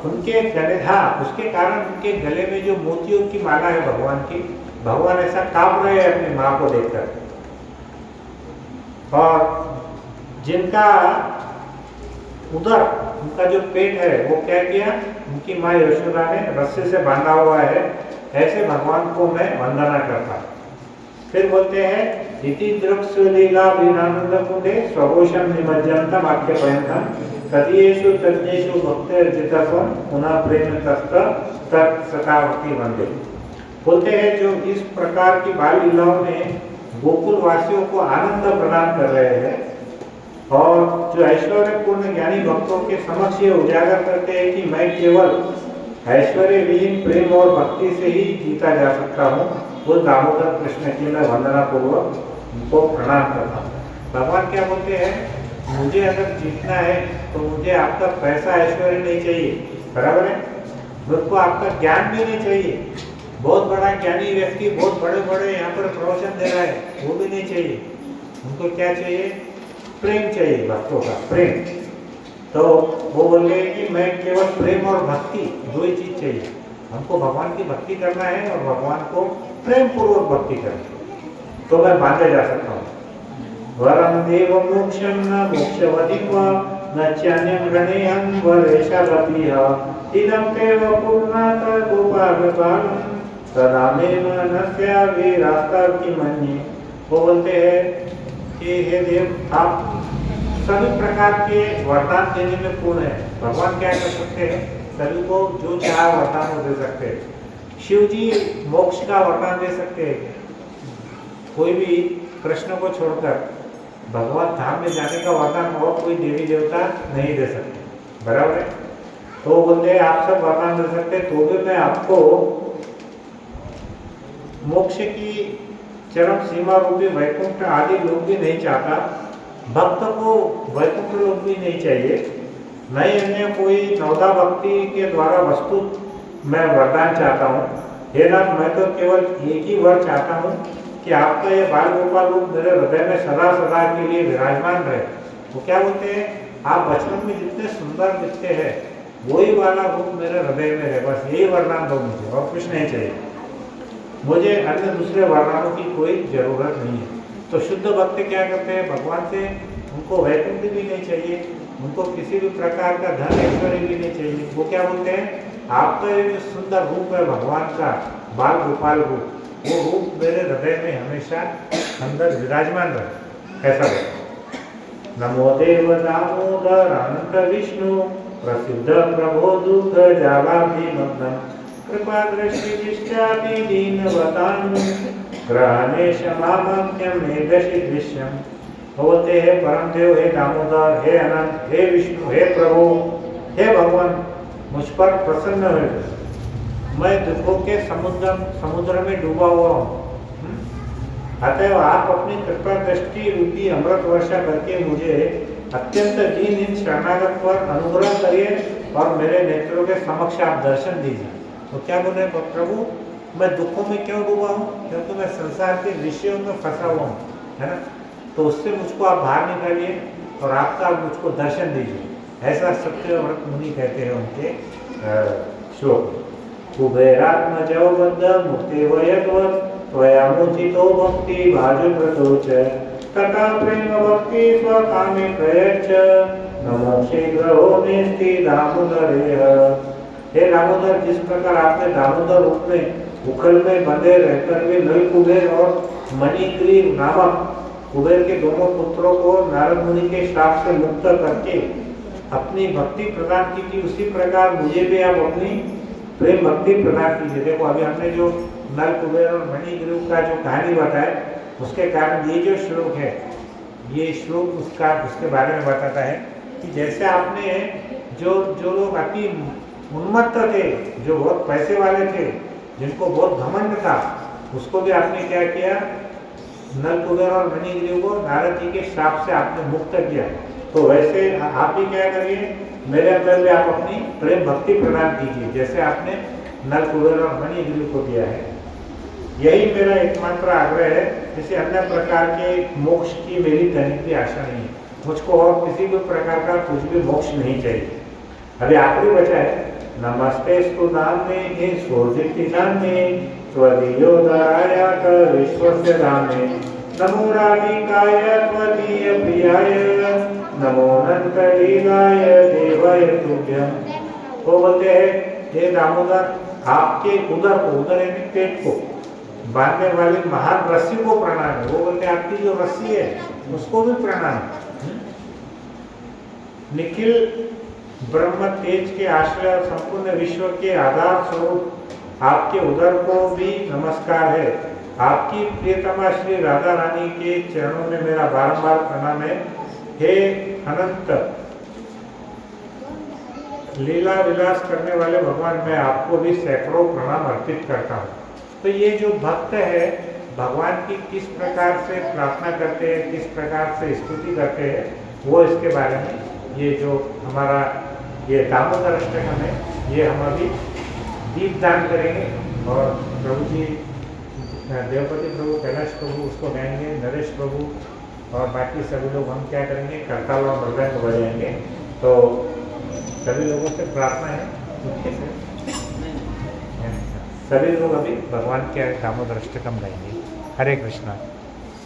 उनके गले, हाँ, उसके कारण उनके गले में जो मोतियों की माला है भगवान की, भगवान ऐसा कांप रहे हैं अपनी माँ को देखकर। और जिनका उधर उनका जो पेट है वो क्या किया, उनकी माँ यशोदा ने रस्से से बांधा हुआ है, ऐसे भगवान को मैं वंदना करता। फिर बोलते हैं इति दृक्सुलीला वीरानंद कुंडे स्वघोषम निमज्जनतम आख्यापयन्तम तदीयेषु तज्ञेषु भक्तिर्जितत्वं पुनः प्रेम तत्सतावती वंदे। बोलते हैं जो इस प्रकार की बाल लीलाओं में गोकुल वासियों को आनंद प्रदान कर रहे हैं और जो ऐश्वर्यपूर्ण ज्ञानी भक्तों के समक्ष ये उजागर करते हैं कि मैं केवल ऐश्वर्य विहीन प्रेम और भक्ति से ही जीता जा सकता हूँ, वो दामोदर कृष्ण की मैं वंदना पूर्वक उनको प्रणाम करता हूँ। भगवान क्या बोलते हैं, मुझे अगर जीतना है तो मुझे आपका पैसा ऐश्वर्य नहीं चाहिए, बराबर है, मुझको आपका ज्ञान भी नहीं चाहिए। बहुत बड़ा ज्ञानी व्यक्ति बहुत बड़े बड़े यहाँ पर प्रवचन दे रहा है वो भी नहीं चाहिए, उनको क्या चाहिए, प्रेम चाहिए, भक्तों का प्रेम। तो वो बोल रहे हैं कि मैं केवल प्रेम और भक्ति 2 ही चीज चाहिए, हमको भगवान की भक्ति करना है और भगवान को प्रेम पूर्वक भक्ति करनी, तो मैं बांधे जा सकता हूँ। वरम देव मोक्षम न मोक्षवधिक न चान्यं गणेयं वरेशावतिः इदं तेव पूर्णात गोपालपालम् सदा मे मनस्या वीरास्तावकी मन्ये। वो बोलते हैं कि हे देव आप सभी प्रकार के वरदान देने में पूर्ण है, भगवान क्या कर सकते हैं, सभी को जो चाहे वरदान वो दे सकते हैं। शिव जी मोक्ष का वरदान दे सकते हैं, कोई भी कृष्ण को छोड़कर भगवान धाम में जाने का वरदान और कोई देवी देवता नहीं दे सकते, बराबर है। तो बोलते हैं आप सब वरदान दे सकते हैं, तो भी मैं आपको मोक्ष की चरम सीमा रूपी वैकुंठ आदि लोग भी नहीं चाहता, भक्त को वैकुंठ लोग भी नहीं चाहिए, नहीं अन्य कोई नवदा भक्ति के द्वारा वस्तु मैं वरदान चाहता हूँ। हे नाथ, मैं तो केवल एक ही वर चाहता हूँ कि आपका ये बाल गोपाल रूप मेरे हृदय में सदा सदा के लिए विराजमान रहे। वो क्या बोलते हैं, आप बचपन में जितने सुंदर दिखते हैं वही वाला रूप मेरे हृदय में रहे, बस यही वरदान दो मुझे, और कुछ नहीं चाहिए, मुझे अन्य दूसरे वरदानों की कोई जरूरत नहीं है। तो शुद्ध भक्त क्या करते हैं, भगवान से उनको वैकुंठ भी नहीं चाहिए, उनको किसी भी प्रकार का धन ऐश्वर्य भी नहीं चाहिए। वो क्या बोलते हैं, आपका ये जो सुंदर रूप है भगवान का बाल गोपाल रूप, वो रूप मेरे हृदय में हमेशा अंदर विराजमान रहे, ऐसा है। नमो देव दामोदर अनंत विष्णु प्रसिद्ध प्रभो दुख जालाभिमग्न कृपा दृष्टि दृष्टाति दीनवतान् ग्रहणे क्षमामन्यं मेदशि दृश्यम्। बोलते हैं परम देव, हे दामोदर, हे अनंत, हे विष्णु, हे प्रभु, हे भगवान, मुझ पर प्रसन्न हो, मैं दुखों के समुद्र में डूबा हुआ हूँ, अतएव आप अपनी कृपा दृष्टि रूपी अमृत वर्षा करके मुझे अत्यंत दीन शरणागत पर अनुग्रह करिए और मेरे नेत्रों के समक्ष आप दर्शन दीजिए। तो क्या बोले प्रभु, मैं दुखों में क्यों डूबा हूँ? क्योंकि मैं संसार के विषयों में फंसा हुआ हूँ, है ना। तो उससे मुझको आप बाहर निकालिए और आपका मुझको दर्शन दीजिए, ऐसा सत्यव्रत मुनि कहते हैं उनके श्लोक। कुबेरात्मजो बद्ध मुक्ति वयद्वत् त्वयामुचितो भक्ति भाजुव्रतो च तथा प्रेम भक्ति स्वकामे प्रयच्छ नमो शीघ्रो नेस्ति दामोदरेह। हे दामोदर, जिस प्रकार आपने दामोदर रूप में उखल में बंधे रहकर भी नल कुबेर और मणिग्रीव नामक कुबेर के दोनों पुत्रों को नारद मुनि के श्राप से मुक्त करके अपनी भक्ति प्रदान की थी, उसी प्रकार मुझे भी आप अपनी प्रेम भक्ति प्रदान कीजिए। देखो अभी हमने जो नल कुबेर और मणिग्रीव का जो कहानी बताया, उसके कारण ये जो श्लोक है, ये श्लोक उसके बारे में बताता है कि जैसे आपने जो लोग अति उन्मत्त थे, जो बहुत पैसे वाले थे, जिनको बहुत घमंड था, उसको भी आपने क्या किया, नल कुबेर और मणिग्रीव को नारद जी के श्राप से आपने मुक्त किया। तो वैसे आप भी क्या करिए, मेरे अंदर भी आप अपनी प्रेम भक्ति प्रदान कीजिए, जैसे आपने नल कुबेर और मणिग्रीव को दिया है। यही मेरा एकमात्र आग्रह है। किसी अन्य प्रकार के मोक्ष की मेरी कहीं भी आशा नहीं है, मुझको और किसी भी प्रकार का कुछ भी मोक्ष नहीं चाहिए। अभी आखिरी बचा है, नमस्ते स्तुताम्ने स्वोदितिनाम्ने त्वदीयोदायात विश्वस्य धाम्ने नमो राधिकाय त्वदीय प्रियाय नमो अनंतलीलाय देवाय तुभ्यं। वो बोलते हैं, हे दामोदर, आपके उदर को, उदर यानी पेट को बांधने वाली महान रस्सी को प्रणाम है। वो बोलते हैं आपकी जो रस्सी है उसको भी प्रणाम। निखिल ब्रह्म तेज के आश्रय और संपूर्ण विश्व के आधार स्वरूप आपके उदर को भी नमस्कार है। आपकी प्रियतमा श्री राधा रानी के चरणों में मेरा बारंबार प्रणाम है। हे अनंत लीला विलास करने वाले भगवान, मैं आपको भी सैकड़ों प्रणाम अर्पित करता हूँ। तो ये जो भक्त है, भगवान की किस प्रकार से प्रार्थना करते हैं, किस प्रकार से स्तुति करते हैं, वो इसके बारे में ये जो हमारा ये दामोदर अष्टकम है, ये हम अभी दीपदान करेंगे और प्रभु जी, देवपति प्रभु, कैलाश प्रभु उसको गाएंगे, नरेश प्रभु और बाकी सभी लोग हम क्या करेंगे, करताल और मृदंग बजाएंगे। तो सभी लोगों से प्रार्थना है सभी लोग अभी भगवान के दामोदर अष्टकम गाएंगे। हरे कृष्णा।